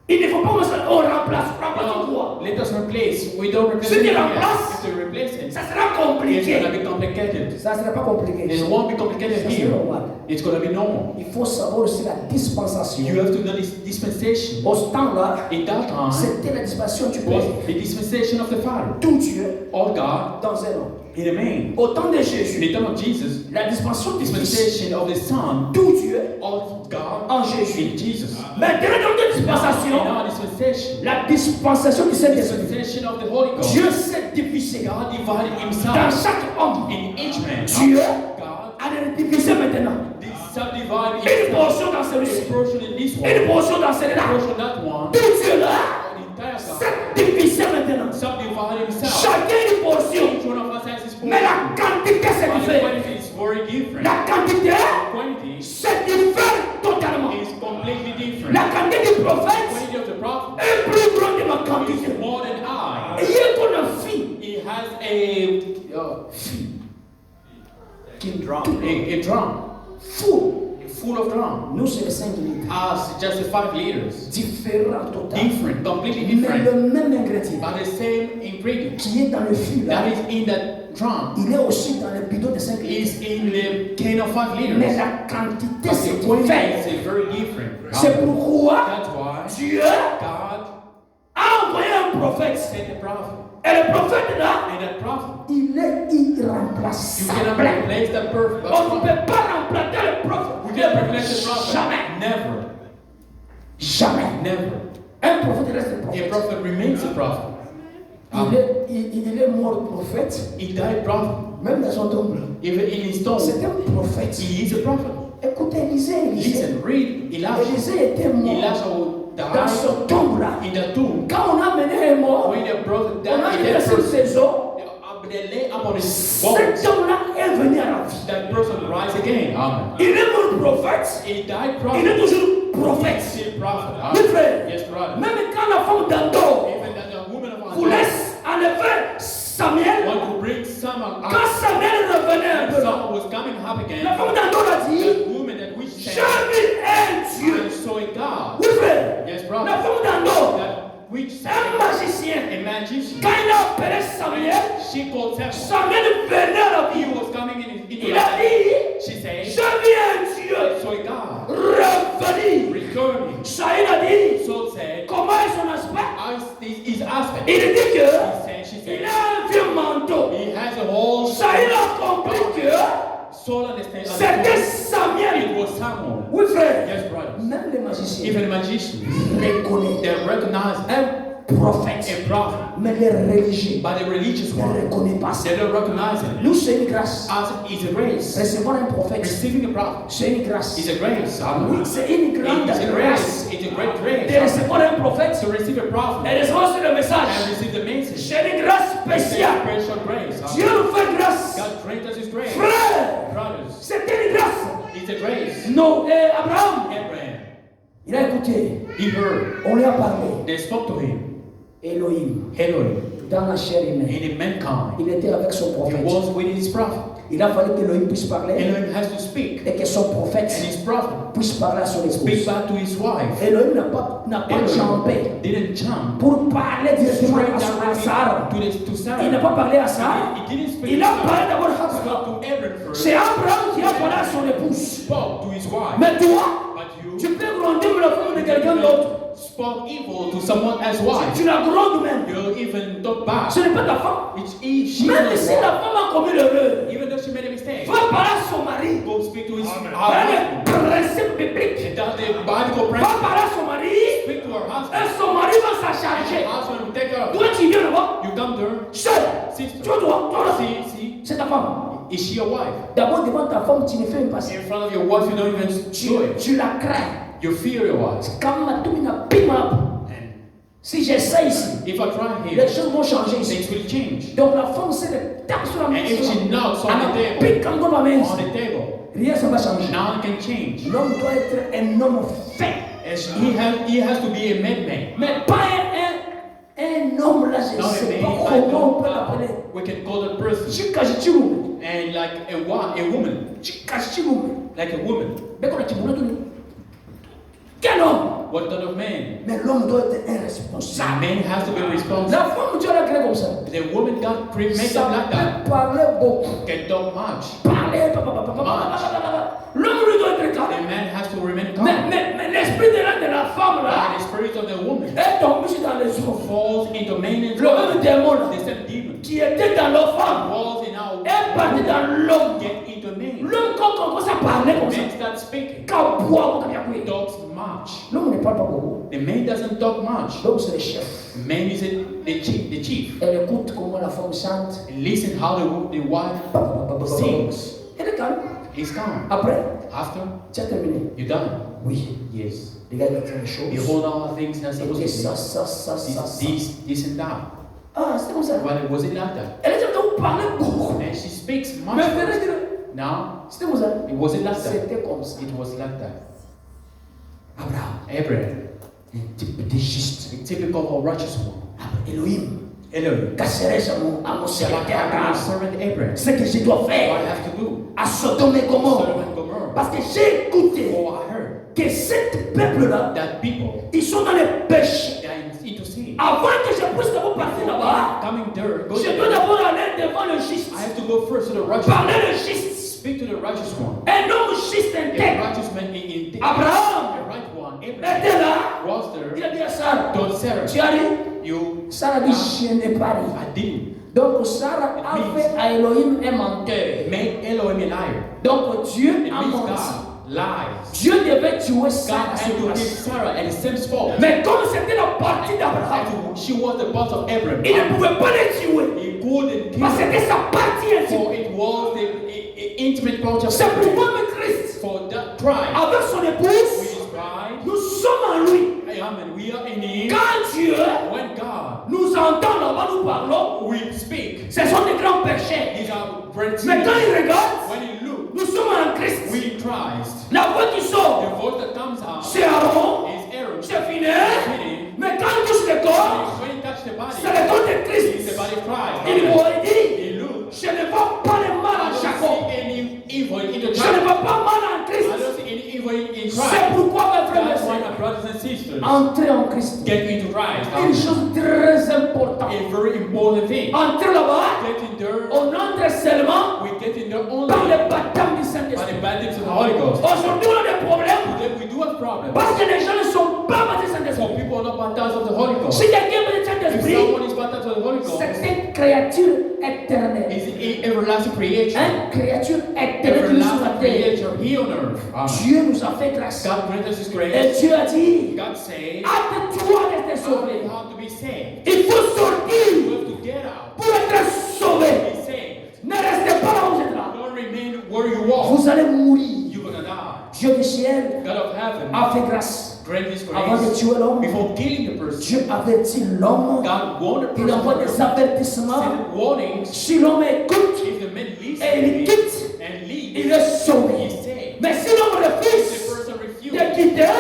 Speaker 2: Il ne faut pas on remplace quoi?
Speaker 4: Now, let us replace. We don't replace
Speaker 2: Si tu
Speaker 4: him.
Speaker 2: remplaces,
Speaker 4: If we replace him,
Speaker 2: Ça sera
Speaker 4: it's
Speaker 2: compliqué.
Speaker 4: gonna be complicated.
Speaker 2: Ça ne sera pas compliqué.
Speaker 4: It won't be complicated
Speaker 2: Ça, c'est
Speaker 4: here.
Speaker 2: normal.
Speaker 4: It's gonna be normal.
Speaker 2: Il faut savoir aussi la dispensation.
Speaker 4: You have to know this dispensation.
Speaker 2: Au ce temps-là,
Speaker 4: In that time,
Speaker 2: c'était la dispensation du
Speaker 4: was
Speaker 2: Père.
Speaker 4: the dispensation of the Father.
Speaker 2: Tout Dieu
Speaker 4: All God
Speaker 2: dans un homme.
Speaker 3: In the main,
Speaker 2: Au temps de
Speaker 4: in
Speaker 2: Jésus,
Speaker 4: the time of Jesus,
Speaker 2: la dispensation du Fils,
Speaker 4: dispensation of the Son
Speaker 2: tout Dieu
Speaker 4: of God
Speaker 2: en Jésus.
Speaker 4: in Jesus.
Speaker 2: Maintenant, dans notre
Speaker 4: In
Speaker 2: dispensation,
Speaker 4: our dispensation,
Speaker 2: la dispensation du Saint-Esprit,
Speaker 4: dispensation of the Holy Ghost,
Speaker 2: Dieu s'est divisé
Speaker 4: God divided
Speaker 2: dans
Speaker 4: himself
Speaker 2: chaque homme.
Speaker 4: in each man.
Speaker 2: Dieu
Speaker 4: God
Speaker 2: a divisé maintenant
Speaker 4: subdivided
Speaker 2: une
Speaker 4: himself.
Speaker 2: portion dans
Speaker 4: A
Speaker 2: celui-ci,
Speaker 4: portion in this one,
Speaker 2: une portion dans
Speaker 4: a
Speaker 2: celui-là.
Speaker 4: portion in that one,
Speaker 2: Tout Dieu là
Speaker 4: the entire God
Speaker 2: s'est divisé maintenant.
Speaker 4: subdivided himself.
Speaker 2: Chacun une portion,
Speaker 4: Each one of us has his portion.
Speaker 2: mais la quantité c'est
Speaker 4: But the
Speaker 2: différent.
Speaker 4: quantity is very different.
Speaker 2: La quantité
Speaker 4: Quantity
Speaker 2: c'est différent totalement.
Speaker 4: is completely different.
Speaker 2: La quantité du prophète
Speaker 4: Quantity of the prophet
Speaker 2: est plus grande que ma quantité.
Speaker 4: is more than I.
Speaker 2: Et il est qu'on a fille
Speaker 4: He has a drum full of drum.
Speaker 2: Nous c'est les 5 litres.
Speaker 4: As just 5 liters.
Speaker 2: Différent total.
Speaker 4: Different, completely
Speaker 2: Mais
Speaker 4: different.
Speaker 2: le même ingrédient
Speaker 4: But the same ingredient
Speaker 2: qui est dans le fût là,
Speaker 4: that is in that drum
Speaker 2: il est aussi dans le bidon de 5 litres.
Speaker 4: is in the can of 5
Speaker 2: Mais
Speaker 4: liters.
Speaker 2: la quantité
Speaker 4: But
Speaker 2: c'est
Speaker 4: the quantity
Speaker 2: différent.
Speaker 4: is very different.
Speaker 2: C'est pourquoi
Speaker 4: That's why
Speaker 2: Dieu
Speaker 4: God
Speaker 2: a envoyé un prophète.
Speaker 4: sent a prophet.
Speaker 2: Et le prophète là,
Speaker 4: And that prophet,
Speaker 2: il est
Speaker 4: you
Speaker 2: irremplaçable.
Speaker 4: cannot replace that prophet.
Speaker 2: On ne peut pas remplacer le prophète.
Speaker 4: We can't replace the prophet.
Speaker 2: Jamais.
Speaker 4: Never.
Speaker 2: Jamais.
Speaker 4: Never.
Speaker 2: Un prophète reste un
Speaker 4: A
Speaker 2: prophète.
Speaker 4: prophet remains a prophet.
Speaker 2: Il est mort prophète,
Speaker 4: He died prophet.
Speaker 2: même dans son tombe.
Speaker 4: Even in his tomb,
Speaker 2: C'est un prophète.
Speaker 4: he is a prophet.
Speaker 2: Écoutez, Élisée.
Speaker 4: Listen, read Elijah.
Speaker 2: Élisée était mort
Speaker 4: Elijah will
Speaker 2: dans
Speaker 4: die
Speaker 2: son tombe là.
Speaker 4: in the tomb.
Speaker 2: Quand on a mené un mort,
Speaker 4: When the prophet
Speaker 2: on a
Speaker 4: died,
Speaker 2: mis
Speaker 4: that
Speaker 2: sur
Speaker 4: person,
Speaker 2: ses os.
Speaker 4: they lay upon his bones.
Speaker 2: Cet homme-là est venu à la vie.
Speaker 4: That person rise again. Amen.
Speaker 2: Il est mort prophète.
Speaker 4: He died
Speaker 2: Il
Speaker 4: prophet.
Speaker 2: est toujours prophète.
Speaker 4: Still prophet.
Speaker 2: Oui,
Speaker 4: Amen.
Speaker 2: frère.
Speaker 4: Yes, brother.
Speaker 2: Même quand la femme d'Andor
Speaker 4: Even that the woman of
Speaker 2: voulait
Speaker 4: Antioch
Speaker 2: enlever Samuel,
Speaker 4: want to bring someone
Speaker 2: quand
Speaker 4: up.
Speaker 2: Samuel revenait un peu là,
Speaker 4: Someone was coming up again.
Speaker 2: la femme d'Andor a dit,
Speaker 4: That woman that we
Speaker 2: j'ai
Speaker 4: said,
Speaker 2: vu un Dieu.
Speaker 4: I saw a God.
Speaker 2: Oui, frère.
Speaker 4: Yes,
Speaker 2: La
Speaker 4: brother.
Speaker 2: femme d'Andor,
Speaker 4: That which
Speaker 2: un magicien,
Speaker 4: a magician.
Speaker 2: quand il a appelé Samuel,
Speaker 4: She called Samuel.
Speaker 2: Samuel venait à la
Speaker 4: He
Speaker 2: vie.
Speaker 4: was coming in
Speaker 2: Il a dit,
Speaker 4: She said,
Speaker 2: j'ai vu un Dieu
Speaker 4: I saw a God
Speaker 2: revenir.
Speaker 4: returning.
Speaker 2: Saïd a dit,
Speaker 4: Saul said,
Speaker 2: comment est son aspect?
Speaker 4: his aspect.
Speaker 2: Il dit que
Speaker 4: She
Speaker 2: il
Speaker 4: said,
Speaker 2: a un vieux manteau.
Speaker 4: he has a whole
Speaker 2: Saïd a compris que
Speaker 4: Saul understands.
Speaker 2: c'était Samuel.
Speaker 4: It was Samuel.
Speaker 2: Oui, frère.
Speaker 4: Yes, brother.
Speaker 2: Même les magiciens
Speaker 4: Even magicians,
Speaker 2: reconnaissent
Speaker 4: they recognize
Speaker 2: un prophète.
Speaker 4: a prophet,
Speaker 2: Mais les religieux
Speaker 4: but the religious
Speaker 2: ne
Speaker 4: one,
Speaker 2: reconnaissent pas ça.
Speaker 4: they don't recognize him.
Speaker 2: Nous, c'est une grâce.
Speaker 4: As is a grace.
Speaker 2: Recevoir un prophète,
Speaker 4: Receiving a prophet
Speaker 2: c'est une grâce.
Speaker 4: is a grace.
Speaker 2: Oui, c'est une grande
Speaker 4: It's a
Speaker 2: grâce.
Speaker 4: grace. It's a great
Speaker 2: De
Speaker 4: grace.
Speaker 2: recevoir un prophète
Speaker 4: To receive a prophet
Speaker 2: et recevoir sur le
Speaker 4: and
Speaker 2: message.
Speaker 4: receive the message.
Speaker 2: C'est une grâce
Speaker 4: It's a
Speaker 2: spéciale.
Speaker 4: special grace.
Speaker 2: Dieu nous fait grâce.
Speaker 4: God grant us his grace.
Speaker 2: Frère,
Speaker 4: Brothers,
Speaker 2: c'est une grâce.
Speaker 4: it's a grace.
Speaker 2: Non, Abraham,
Speaker 4: Abraham,
Speaker 2: il a écouté.
Speaker 4: he heard.
Speaker 2: On lui a parlé.
Speaker 4: They spoke to him.
Speaker 2: Elohim,
Speaker 4: Elohim,
Speaker 2: dans la chair humaine.
Speaker 4: and in mankind,
Speaker 2: Il était avec son
Speaker 4: he
Speaker 2: prophète.
Speaker 4: was with his prophet.
Speaker 2: Il a fallu qu'Elohim puisse parler
Speaker 4: Elohim has to speak,
Speaker 2: et que son prophète
Speaker 4: and his prophet
Speaker 2: puisse parler à son
Speaker 4: speak
Speaker 2: épouse.
Speaker 4: back to his wife.
Speaker 2: Elohim n'a pas chambé
Speaker 4: Didn't jump
Speaker 2: pour parler directement à Sarah.
Speaker 4: to Sarah.
Speaker 2: Il n'a pas parlé à Sarah.
Speaker 4: He didn't speak
Speaker 2: Il
Speaker 4: to
Speaker 2: a
Speaker 4: Sarah.
Speaker 2: parlé d'abord
Speaker 4: He
Speaker 2: à
Speaker 4: spoke
Speaker 2: Abraham.
Speaker 4: to Abraham first.
Speaker 2: C'est Abraham qui a parlé à son épouse.
Speaker 4: Spoke to his wife.
Speaker 2: Mais toi,
Speaker 4: But you
Speaker 2: tu peux grandir la femme de quelqu'un d'autre.
Speaker 4: spoke evil to someone else's wife.
Speaker 2: Tu la grondes même.
Speaker 4: You even talk back.
Speaker 2: Ce n'est pas ta femme.
Speaker 4: It's she's
Speaker 2: Même
Speaker 4: not
Speaker 2: si
Speaker 4: wrong.
Speaker 2: la femme a commis l'erreur,
Speaker 4: Even though she made a mistake,
Speaker 2: va parler à son mari.
Speaker 4: go speak to his
Speaker 2: Voilà
Speaker 4: husband.
Speaker 2: le principe biblique.
Speaker 4: That's the Bible
Speaker 2: Va
Speaker 4: principle.
Speaker 2: parler à son mari
Speaker 4: Speak to her
Speaker 2: et
Speaker 4: husband.
Speaker 2: son mari va s'en
Speaker 4: And
Speaker 2: charger.
Speaker 4: her husband will take care of
Speaker 2: Toi,
Speaker 4: it.
Speaker 2: tu viens là-bas,
Speaker 4: You come to her.
Speaker 2: seul.
Speaker 4: Sister.
Speaker 2: Tu vois, toi là,
Speaker 4: See,
Speaker 2: c'est ta femme.
Speaker 4: is she your wife?
Speaker 2: D'abord, devant ta femme, tu ne fais pas ça.
Speaker 4: In front of your wife, you don't even do it.
Speaker 2: Tu la crains.
Speaker 4: You fear your wife.
Speaker 2: Quand ma toux n'a plus mal.
Speaker 4: And
Speaker 2: Si j'essaie ici,
Speaker 4: if I try
Speaker 2: les
Speaker 4: here,
Speaker 2: choses vont changer ici.
Speaker 4: things will change.
Speaker 2: Donc la femme, c'est le tape sur la main.
Speaker 4: And if she knocks on the table,
Speaker 2: pique encore ma main.
Speaker 4: on the table,
Speaker 2: Rien ne va changer.
Speaker 4: now it can change.
Speaker 2: L'homme doit être un homme fait.
Speaker 4: As he has to be a madman.
Speaker 2: Mais pas un homme là, je ne
Speaker 4: Not a
Speaker 2: sais pas
Speaker 4: man,
Speaker 2: comment on peut l'appeler.
Speaker 4: we can call that person.
Speaker 2: Chikajichimu.
Speaker 4: And like a woman,
Speaker 2: Chikajichimu.
Speaker 4: like a woman.
Speaker 2: Beko na chimuna tuni. Quel homme?
Speaker 4: What kind of man?
Speaker 2: Mais l'homme doit être un
Speaker 4: The
Speaker 2: responsable.
Speaker 4: man has to be responsible.
Speaker 2: La femme, Dieu l'a créé comme ça.
Speaker 4: The woman got made
Speaker 2: Ça
Speaker 4: up like that.
Speaker 2: peut parler beaucoup.
Speaker 4: Can talk much.
Speaker 2: Parler, l'homme lui doit être
Speaker 4: The
Speaker 2: calme.
Speaker 4: man has to remain calm.
Speaker 2: Mais l'esprit de la femme là
Speaker 4: And the spirit of the woman
Speaker 2: est tombé dans les eaux.
Speaker 4: falls into man and
Speaker 2: Le même démon là,
Speaker 4: the same demon
Speaker 2: qui était dans leur femme
Speaker 4: falls in our
Speaker 2: est parti dans l'homme.
Speaker 4: get into man.
Speaker 2: L'homme, quand on commence à parler comme ça,
Speaker 4: Man starts speaking.
Speaker 2: quand on boit, on
Speaker 4: He talks much.
Speaker 2: l'homme ne parle pas beaucoup.
Speaker 4: The man doesn't talk much.
Speaker 2: L'homme, c'est le chef.
Speaker 4: Man is the chief.
Speaker 2: Elle écoute comment la femme chante.
Speaker 4: And listen how the wife sings.
Speaker 2: Elle est calme.
Speaker 4: He's calm.
Speaker 2: Après,
Speaker 4: After,
Speaker 2: tu as terminé.
Speaker 4: you done.
Speaker 2: Oui.
Speaker 4: Yes.
Speaker 2: Les gars, ils font les choses.
Speaker 4: Behold all the things that's supposed
Speaker 2: Et
Speaker 4: to
Speaker 2: ça,
Speaker 4: be.
Speaker 2: ça, ça, ça, ça.
Speaker 4: This and that.
Speaker 2: Ah, c'est comme ça.
Speaker 4: But was it like that?
Speaker 2: Elle est en train de parler beaucoup.
Speaker 4: And she speaks much.
Speaker 2: Mais venez dire,
Speaker 4: Now,
Speaker 2: c'était comme ça.
Speaker 4: was it like that?
Speaker 2: C'était comme ça.
Speaker 4: It was like that.
Speaker 2: Abraham,
Speaker 4: Abraham,
Speaker 2: un type de juste.
Speaker 4: a typical or righteous one.
Speaker 2: Elohim,
Speaker 4: Elohim,
Speaker 2: casserai à mon serviteur Abraham.
Speaker 4: servant Abraham.
Speaker 2: Ce que je dois
Speaker 4: What I
Speaker 2: faire
Speaker 4: have to do?
Speaker 2: à Sodome et
Speaker 4: Sodom
Speaker 2: Gomorrhe.
Speaker 4: and Gomorrah.
Speaker 2: Parce que j'ai écouté
Speaker 4: For I heard
Speaker 2: que ce peuple-là,
Speaker 4: that people
Speaker 2: ils sont dans les péchés.
Speaker 4: they are into sin.
Speaker 2: Avant que je puisse d'abord partir là-bas,
Speaker 4: Coming there, go
Speaker 2: je dois
Speaker 4: there.
Speaker 2: d'abord aller devant le juste.
Speaker 4: I have to go first to the righteous
Speaker 2: Parler
Speaker 4: one.
Speaker 2: le juste.
Speaker 4: Speak to the righteous one.
Speaker 2: Un homme juste
Speaker 4: A
Speaker 2: intègre
Speaker 4: righteous man in
Speaker 2: Abraham
Speaker 4: the right one. Abraham
Speaker 2: était là.
Speaker 4: was
Speaker 2: Il
Speaker 4: there.
Speaker 2: a dit à Sarah,
Speaker 4: Told Sarah,
Speaker 2: tu as dit,
Speaker 4: you,
Speaker 2: Sarah dit, je n'ai pas dit.
Speaker 4: I didn't.
Speaker 2: Donc Sarah a fait à Elohim un menteur.
Speaker 4: Make Elohim a liar.
Speaker 2: Donc Dieu
Speaker 4: It
Speaker 2: a
Speaker 4: means
Speaker 2: menti.
Speaker 4: God lies.
Speaker 2: Dieu devait tuer
Speaker 4: God
Speaker 2: Sarah
Speaker 4: had
Speaker 2: sur
Speaker 4: to give
Speaker 2: place.
Speaker 4: Sarah at the same spot.
Speaker 2: Mais comme c'était la partie d'Abraham,
Speaker 4: She was the boss of Abraham.
Speaker 2: il ne pouvait pas les tuer.
Speaker 4: He couldn't kill
Speaker 2: Parce que
Speaker 4: her.
Speaker 2: c'était sa partie intime.
Speaker 4: For it was the intimate part of
Speaker 2: C'est
Speaker 4: Abraham.
Speaker 2: pourquoi même Christ,
Speaker 4: For that tribe,
Speaker 2: avec son
Speaker 4: we
Speaker 2: épouse,
Speaker 4: is bride.
Speaker 2: nous sommes en lui.
Speaker 4: Amen. We are in him.
Speaker 2: Quand Dieu
Speaker 4: When God,
Speaker 2: nous entend là-bas, nous parlons,
Speaker 4: we speak.
Speaker 2: ce sont des grands péchés.
Speaker 4: These are great
Speaker 2: Mais quand
Speaker 4: sins.
Speaker 2: il regarde,
Speaker 4: When you look,
Speaker 2: nous sommes en Christ.
Speaker 4: we in Christ.
Speaker 2: La voix qui sort,
Speaker 4: The voice that comes out
Speaker 2: c'est Aaron,
Speaker 4: is Aaron.
Speaker 2: c'est fini. Mais quand il touche le corps,
Speaker 4: When you touch the body,
Speaker 2: c'est le corps de
Speaker 4: it's
Speaker 2: Christ.
Speaker 4: the body of Christ.
Speaker 2: Il voit et dit,
Speaker 4: He look.
Speaker 2: je ne vois pas le mal
Speaker 4: I
Speaker 2: en
Speaker 4: don't
Speaker 2: Jacob.
Speaker 4: see any evil in the
Speaker 2: Je ne
Speaker 4: church.
Speaker 2: vois pas mal en
Speaker 4: I
Speaker 2: Christ.
Speaker 4: don't see any evil in
Speaker 2: C'est
Speaker 4: Christ.
Speaker 2: pourquoi, mes frères et
Speaker 4: That's why
Speaker 2: sœurs,
Speaker 4: my brothers and sisters
Speaker 2: entrer en Christ,
Speaker 4: get into Christ.
Speaker 2: une chose très importante.
Speaker 4: A very important thing.
Speaker 2: Entrer là-bas,
Speaker 4: Get in there.
Speaker 2: on entre seulement
Speaker 4: We get in there only
Speaker 2: par
Speaker 4: by
Speaker 2: le baptême du
Speaker 4: the
Speaker 2: Saint-Esprit.
Speaker 4: baptism of the Holy Ghost.
Speaker 2: Aujourd'hui, on a des problèmes
Speaker 4: Today we do have problems.
Speaker 2: parce que les gens ne sont pas baptisés du
Speaker 4: Some
Speaker 2: Saint-Esprit.
Speaker 4: people are not baptized of the Holy Ghost.
Speaker 2: Si quelqu'un est baptisé du
Speaker 4: If
Speaker 2: Saint-Esprit,
Speaker 4: someone is baptized of the Holy Ghost,
Speaker 2: c'est une créature éternelle.
Speaker 4: is an everlasting creature.
Speaker 2: Une créature éternelle qui nous
Speaker 4: Everlasting
Speaker 2: a fait.
Speaker 4: creature here on earth. Amen.
Speaker 2: Dieu nous a fait grâce.
Speaker 4: God granted us His
Speaker 2: Et
Speaker 4: grace.
Speaker 2: Dieu a dit,
Speaker 4: God says,
Speaker 2: hâte-toi d'être
Speaker 4: you
Speaker 2: sauvé.
Speaker 4: have to be saved.
Speaker 2: Il faut sortir
Speaker 4: You have to get out.
Speaker 2: pour être sauvé.
Speaker 4: Be saved.
Speaker 2: Ne restez pas là où vous êtes là.
Speaker 4: Don't remain where you are.
Speaker 2: Vous allez mourir.
Speaker 4: You're gonna die.
Speaker 2: Dieu du ciel
Speaker 4: God of heaven,
Speaker 2: a fait grâce.
Speaker 4: grant His
Speaker 2: Avant de
Speaker 4: grace
Speaker 2: tuer l'homme,
Speaker 4: before killing the person.
Speaker 2: Dieu avertit l'homme.
Speaker 4: God warned the
Speaker 2: Il envoie des
Speaker 4: person.
Speaker 2: avertissements.
Speaker 4: Send warnings.
Speaker 2: Si l'homme écoute
Speaker 4: If the man
Speaker 2: et il
Speaker 4: listens
Speaker 2: quitte,
Speaker 4: and
Speaker 2: il
Speaker 4: leaves,
Speaker 2: est sauvé.
Speaker 4: he is saved.
Speaker 2: Mais si l'homme
Speaker 4: If the
Speaker 2: refuse
Speaker 4: person
Speaker 2: de
Speaker 4: refuses
Speaker 2: quitter,
Speaker 4: to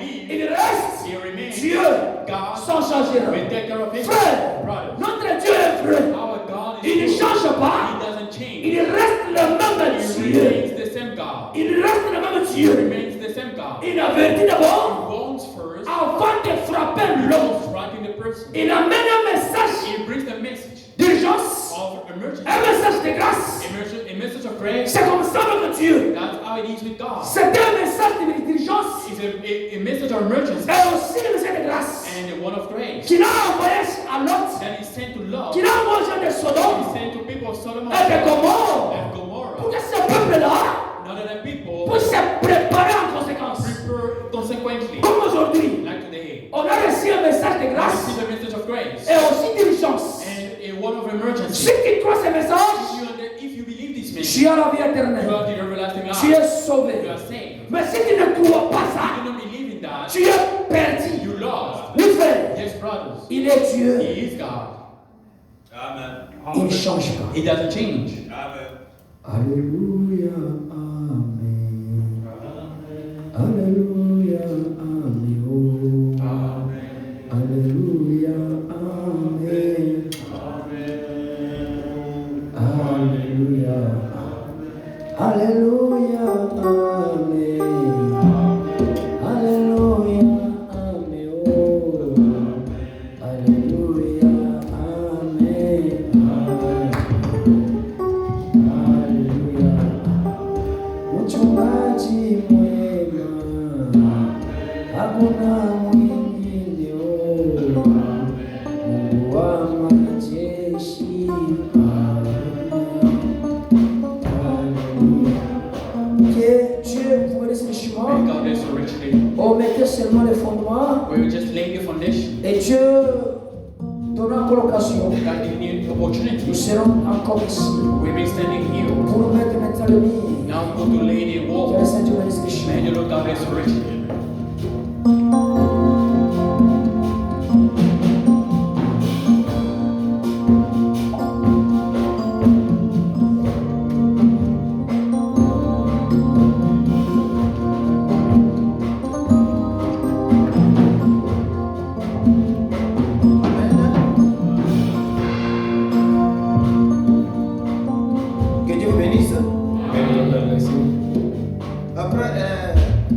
Speaker 4: leave,
Speaker 2: il reste.
Speaker 4: he remains.
Speaker 2: Dieu
Speaker 4: God
Speaker 2: s'en chargera.
Speaker 4: will take care of him.
Speaker 2: Frère,
Speaker 4: Brothers,
Speaker 2: notre Dieu est vrai.
Speaker 4: our God
Speaker 2: Il ne
Speaker 4: is good.
Speaker 2: change pas.
Speaker 4: He doesn't change.
Speaker 2: Il reste le même
Speaker 4: He
Speaker 2: Dieu.
Speaker 4: remains the same God.
Speaker 2: Il reste le même
Speaker 4: He
Speaker 2: Dieu.
Speaker 4: remains the same God.
Speaker 2: Il avertit d'abord
Speaker 4: He warns first.
Speaker 2: avant de frapper
Speaker 4: He
Speaker 2: l'homme.
Speaker 4: was striking the person.
Speaker 2: Il amène un message
Speaker 4: He brings the message
Speaker 2: d'urgence,
Speaker 4: of emergency.
Speaker 2: un message de grâce.
Speaker 4: A message of grace.
Speaker 2: C'est comme ça avec Dieu.
Speaker 4: That's how it is with God.
Speaker 2: C'est un message d'urgence
Speaker 4: It's a message of emergency
Speaker 2: et aussi un message de grâce.
Speaker 4: and a one of grace.
Speaker 2: Qu'il a envoyé à Lot,
Speaker 4: That is sent to love.
Speaker 2: qu'il a envoyé aux gens de
Speaker 4: He
Speaker 2: Sodome
Speaker 4: sent to people of Sodom
Speaker 2: et de Gomorrhe.
Speaker 4: and Gomorrah.
Speaker 2: Pour que ce peuple-là
Speaker 4: Now that the people
Speaker 2: puisse se préparer en conséquence.
Speaker 4: prepare consequently,
Speaker 2: Comme aujourd'hui,
Speaker 4: like today,
Speaker 2: on a reçu un message de
Speaker 4: we
Speaker 2: grâce
Speaker 4: receive a message of grace
Speaker 2: et aussi d'urgence.
Speaker 4: and a one of emergency.
Speaker 2: Si tu crois ce message,
Speaker 4: If you believe this message,
Speaker 2: tu as la vie
Speaker 4: you
Speaker 2: éternelle.
Speaker 4: have the everlasting
Speaker 2: Tu
Speaker 4: life.
Speaker 2: es sauvé.
Speaker 4: You are saved.
Speaker 2: Mais si tu ne crois pas
Speaker 4: If
Speaker 2: ça,
Speaker 4: you don't believe in that,
Speaker 2: tu es perdu.
Speaker 4: you lost.
Speaker 2: Oui, frère,
Speaker 4: Yes, brothers.
Speaker 2: il est Dieu.
Speaker 4: He is God.
Speaker 2: Il ne change pas.
Speaker 4: He doesn't change.
Speaker 2: Alléluia, Amen. Alléluia, Amen. Oh. Alléluia, Amen. Alléluia. Alléluia, Amen. Alléluia, Amen. Oh. Alléluia, Amen. Alléluia. Mchungaji mwema, hakuna mwingine. Oh. Mungu wa majeshi. Haleluya. que Dieu pouvait laisser le chemin,
Speaker 4: may God bless you richly.
Speaker 2: on mettait seulement les fondements
Speaker 4: Where you just laying the foundation,
Speaker 2: et Dieu donnera encore l'occasion.
Speaker 4: God giving you the
Speaker 2: Nous
Speaker 4: opportunity.
Speaker 2: serons encore ici
Speaker 4: We've been standing here.
Speaker 2: pour nous mettre maintenant le mur.
Speaker 4: Now we're going to lay the
Speaker 2: Que le
Speaker 4: wall.
Speaker 2: Seigneur bénisse le chemin.
Speaker 4: May the Lord God bless you richly.
Speaker 5: Que Dieu vous bénisse.
Speaker 1: May the Lord bless you.
Speaker 5: Après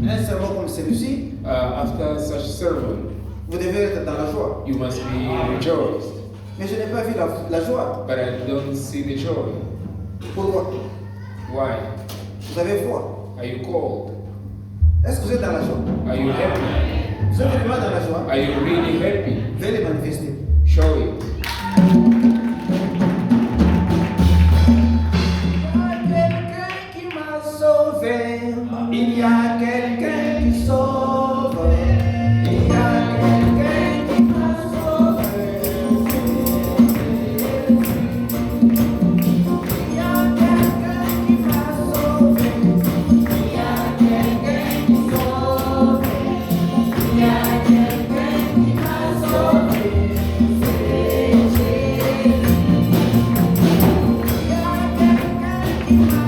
Speaker 5: un sermon comme celui-ci,
Speaker 1: After such sermon,
Speaker 5: vous devez être dans la joie.
Speaker 1: you must be rejoiced.
Speaker 5: Mais je n'ai pas vu la joie.
Speaker 1: But I don't see the joy.
Speaker 5: Pourquoi?
Speaker 1: Why?
Speaker 5: Vous avez froid.
Speaker 1: Are you cold?
Speaker 5: Est-ce que vous êtes dans la joie?
Speaker 1: Are you happy?
Speaker 5: Vous êtes vraiment dans la joie?
Speaker 1: Are you really happy?
Speaker 5: Veuillez les manifester.
Speaker 1: Show it.
Speaker 5: Il y a quelqu'un qui sauve. Il y a quelqu'un qui m'a sauvé. Il y a quelqu'un qui m'a sauvé. Il y a quelqu'un qui sauve. Il y a quelqu'un qui m'a sauvé. C'est Jésus. Il y a quelqu'un qui m'a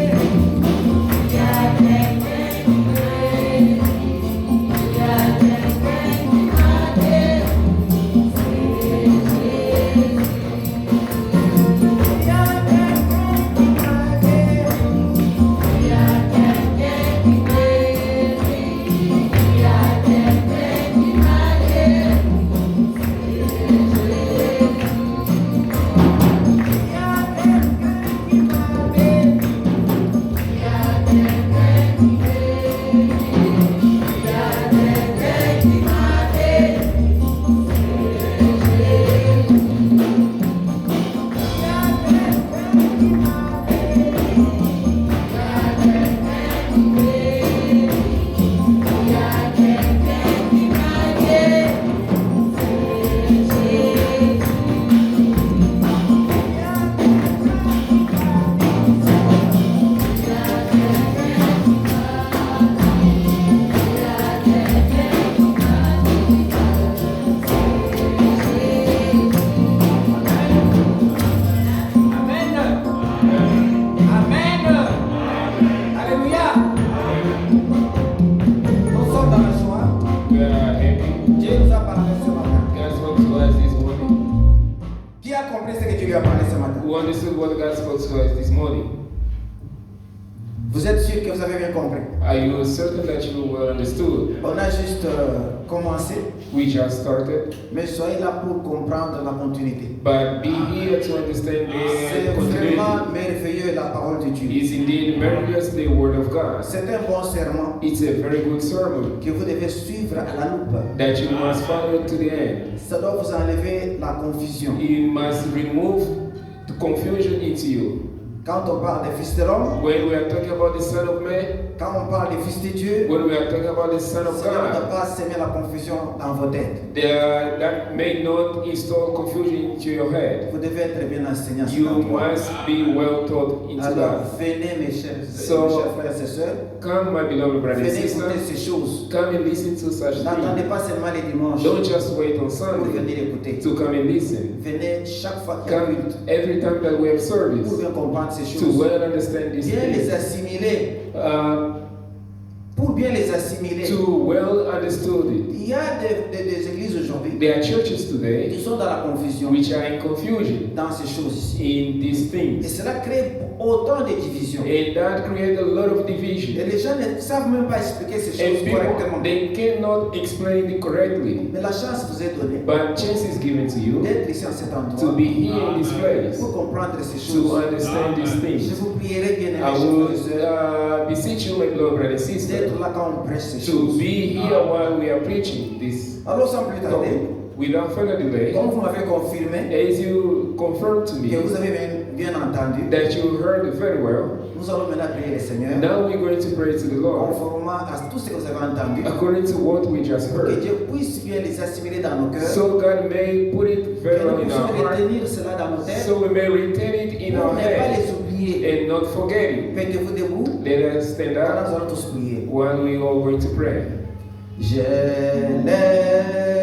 Speaker 5: guéri. Il y a quelqu'un qui m'a guéri. Il y a quelqu'un qui m'a guéri. C'est Jésus. Il y a quelqu'un qui m'a guéri. Il y a quelqu'un qui m'a guéri. Il y a quelqu'un qui m'a guéri. Amen. Alléluia. Nous sommes dans la joie.
Speaker 1: We are happy.
Speaker 5: Dieu nous a parlé ce matin.
Speaker 1: God spoke to us this morning.
Speaker 5: Qui a compris ce que Dieu lui a parlé ce matin?
Speaker 1: Who understood what God spoke to us this morning?
Speaker 5: Vous êtes sûr que vous avez bien compris?
Speaker 1: Are you certain that you well understood?
Speaker 5: On a juste commencé,
Speaker 1: We just started.
Speaker 5: mais soyez là pour comprendre la continuité.
Speaker 1: But be here to understand
Speaker 5: C'est
Speaker 1: the continuity.
Speaker 5: vraiment merveilleux la parole de Dieu.
Speaker 1: It's indeed marvelous the word of God.
Speaker 5: C'est un bon serment
Speaker 1: It's a very good sermon
Speaker 5: que vous devez suivre à la loupe.
Speaker 1: that you must follow to the end.
Speaker 5: Ça doit vous enlever la confusion.
Speaker 1: You must remove the confusion into you.
Speaker 5: Quand on parle des fils de l'homme,
Speaker 1: When we are talking about the Son of Man,
Speaker 5: quand on parle des fils de Dieu,
Speaker 1: when we are talking about the Son of
Speaker 5: Seigneur ne
Speaker 1: God,
Speaker 5: pas semer la confusion dans vos têtes.
Speaker 1: that may not install confusion into your head.
Speaker 5: Vous devez être bien enseigné.
Speaker 1: You must be well taught into
Speaker 5: Alors,
Speaker 1: that.
Speaker 5: venez mes chers frères et sœurs,
Speaker 1: Come, my beloved brothers and
Speaker 5: venez écouter
Speaker 1: sisters,
Speaker 5: ces choses.
Speaker 1: come and listen to such
Speaker 5: N'attendez
Speaker 1: things.
Speaker 5: pas seulement les dimanches
Speaker 1: Don't just wait on
Speaker 5: pour
Speaker 1: Sunday
Speaker 5: venir écouter.
Speaker 1: to come and listen.
Speaker 5: Venez chaque fois qu'il y a
Speaker 1: Come
Speaker 5: culte
Speaker 1: every time that we have service
Speaker 5: pour bien comprendre ces
Speaker 1: to
Speaker 5: choses.
Speaker 1: well understand these
Speaker 5: Bien les
Speaker 1: things.
Speaker 5: assimiler.
Speaker 2: pour bien les assimiler.
Speaker 1: to well understood it.
Speaker 2: Il y a des églises aujourd'hui
Speaker 1: There are churches
Speaker 2: qui
Speaker 1: today
Speaker 2: sont dans la confusion
Speaker 1: which are in confusion
Speaker 2: dans ces choses ici.
Speaker 1: in these
Speaker 2: Et
Speaker 1: things,
Speaker 2: cela crée autant de divisions.
Speaker 1: and that creates a lot of
Speaker 2: Et
Speaker 1: division.
Speaker 2: les gens ne savent même pas expliquer ces
Speaker 1: And
Speaker 2: choses
Speaker 1: people,
Speaker 2: correctement.
Speaker 1: they cannot explain it correctly.
Speaker 2: Mais la chance vous est donnée
Speaker 1: But chance is given to you
Speaker 2: d'être ici en cet
Speaker 1: to
Speaker 2: endroit
Speaker 1: be here in this place,
Speaker 2: pour comprendre ces
Speaker 1: to
Speaker 2: choses.
Speaker 1: understand these
Speaker 2: Je
Speaker 1: things.
Speaker 2: vous prierai bien
Speaker 1: I
Speaker 2: aimés
Speaker 1: would
Speaker 2: frères et sœurs,
Speaker 1: beseech you, my beloved brother and sister,
Speaker 2: d'être là quand on prêche ces
Speaker 1: to
Speaker 2: choses.
Speaker 1: be here while we are preaching this
Speaker 2: Alors sans plus tarder,
Speaker 1: topic. Without further delay,
Speaker 2: comme vous m'avez confirmé
Speaker 1: as you confirm to
Speaker 2: que
Speaker 1: me
Speaker 2: vous avez bien entendu,
Speaker 1: that you heard very well,
Speaker 6: Nous allons maintenant prier le Seigneur,
Speaker 1: Now we're going to pray to the Lord
Speaker 6: conformément à tout ce que vous avez entendu,
Speaker 1: according to what we just
Speaker 6: que
Speaker 1: heard.
Speaker 6: Dieu puisse bien les assimiler dans nos cœurs,
Speaker 1: So God may put it
Speaker 6: que
Speaker 1: very
Speaker 6: nous
Speaker 1: well in
Speaker 6: puissions
Speaker 1: our heart,
Speaker 6: retenir cela dans nos têtes,
Speaker 1: so we may retain it in
Speaker 6: pour
Speaker 1: our
Speaker 6: ne pas
Speaker 1: head
Speaker 6: les oublier.
Speaker 1: and not forget it.
Speaker 6: Mettez-vous debout,
Speaker 1: Let us stand
Speaker 6: alors
Speaker 1: up
Speaker 6: nous allons tous prier.
Speaker 1: while we are going to pray.
Speaker 6: Je l'ai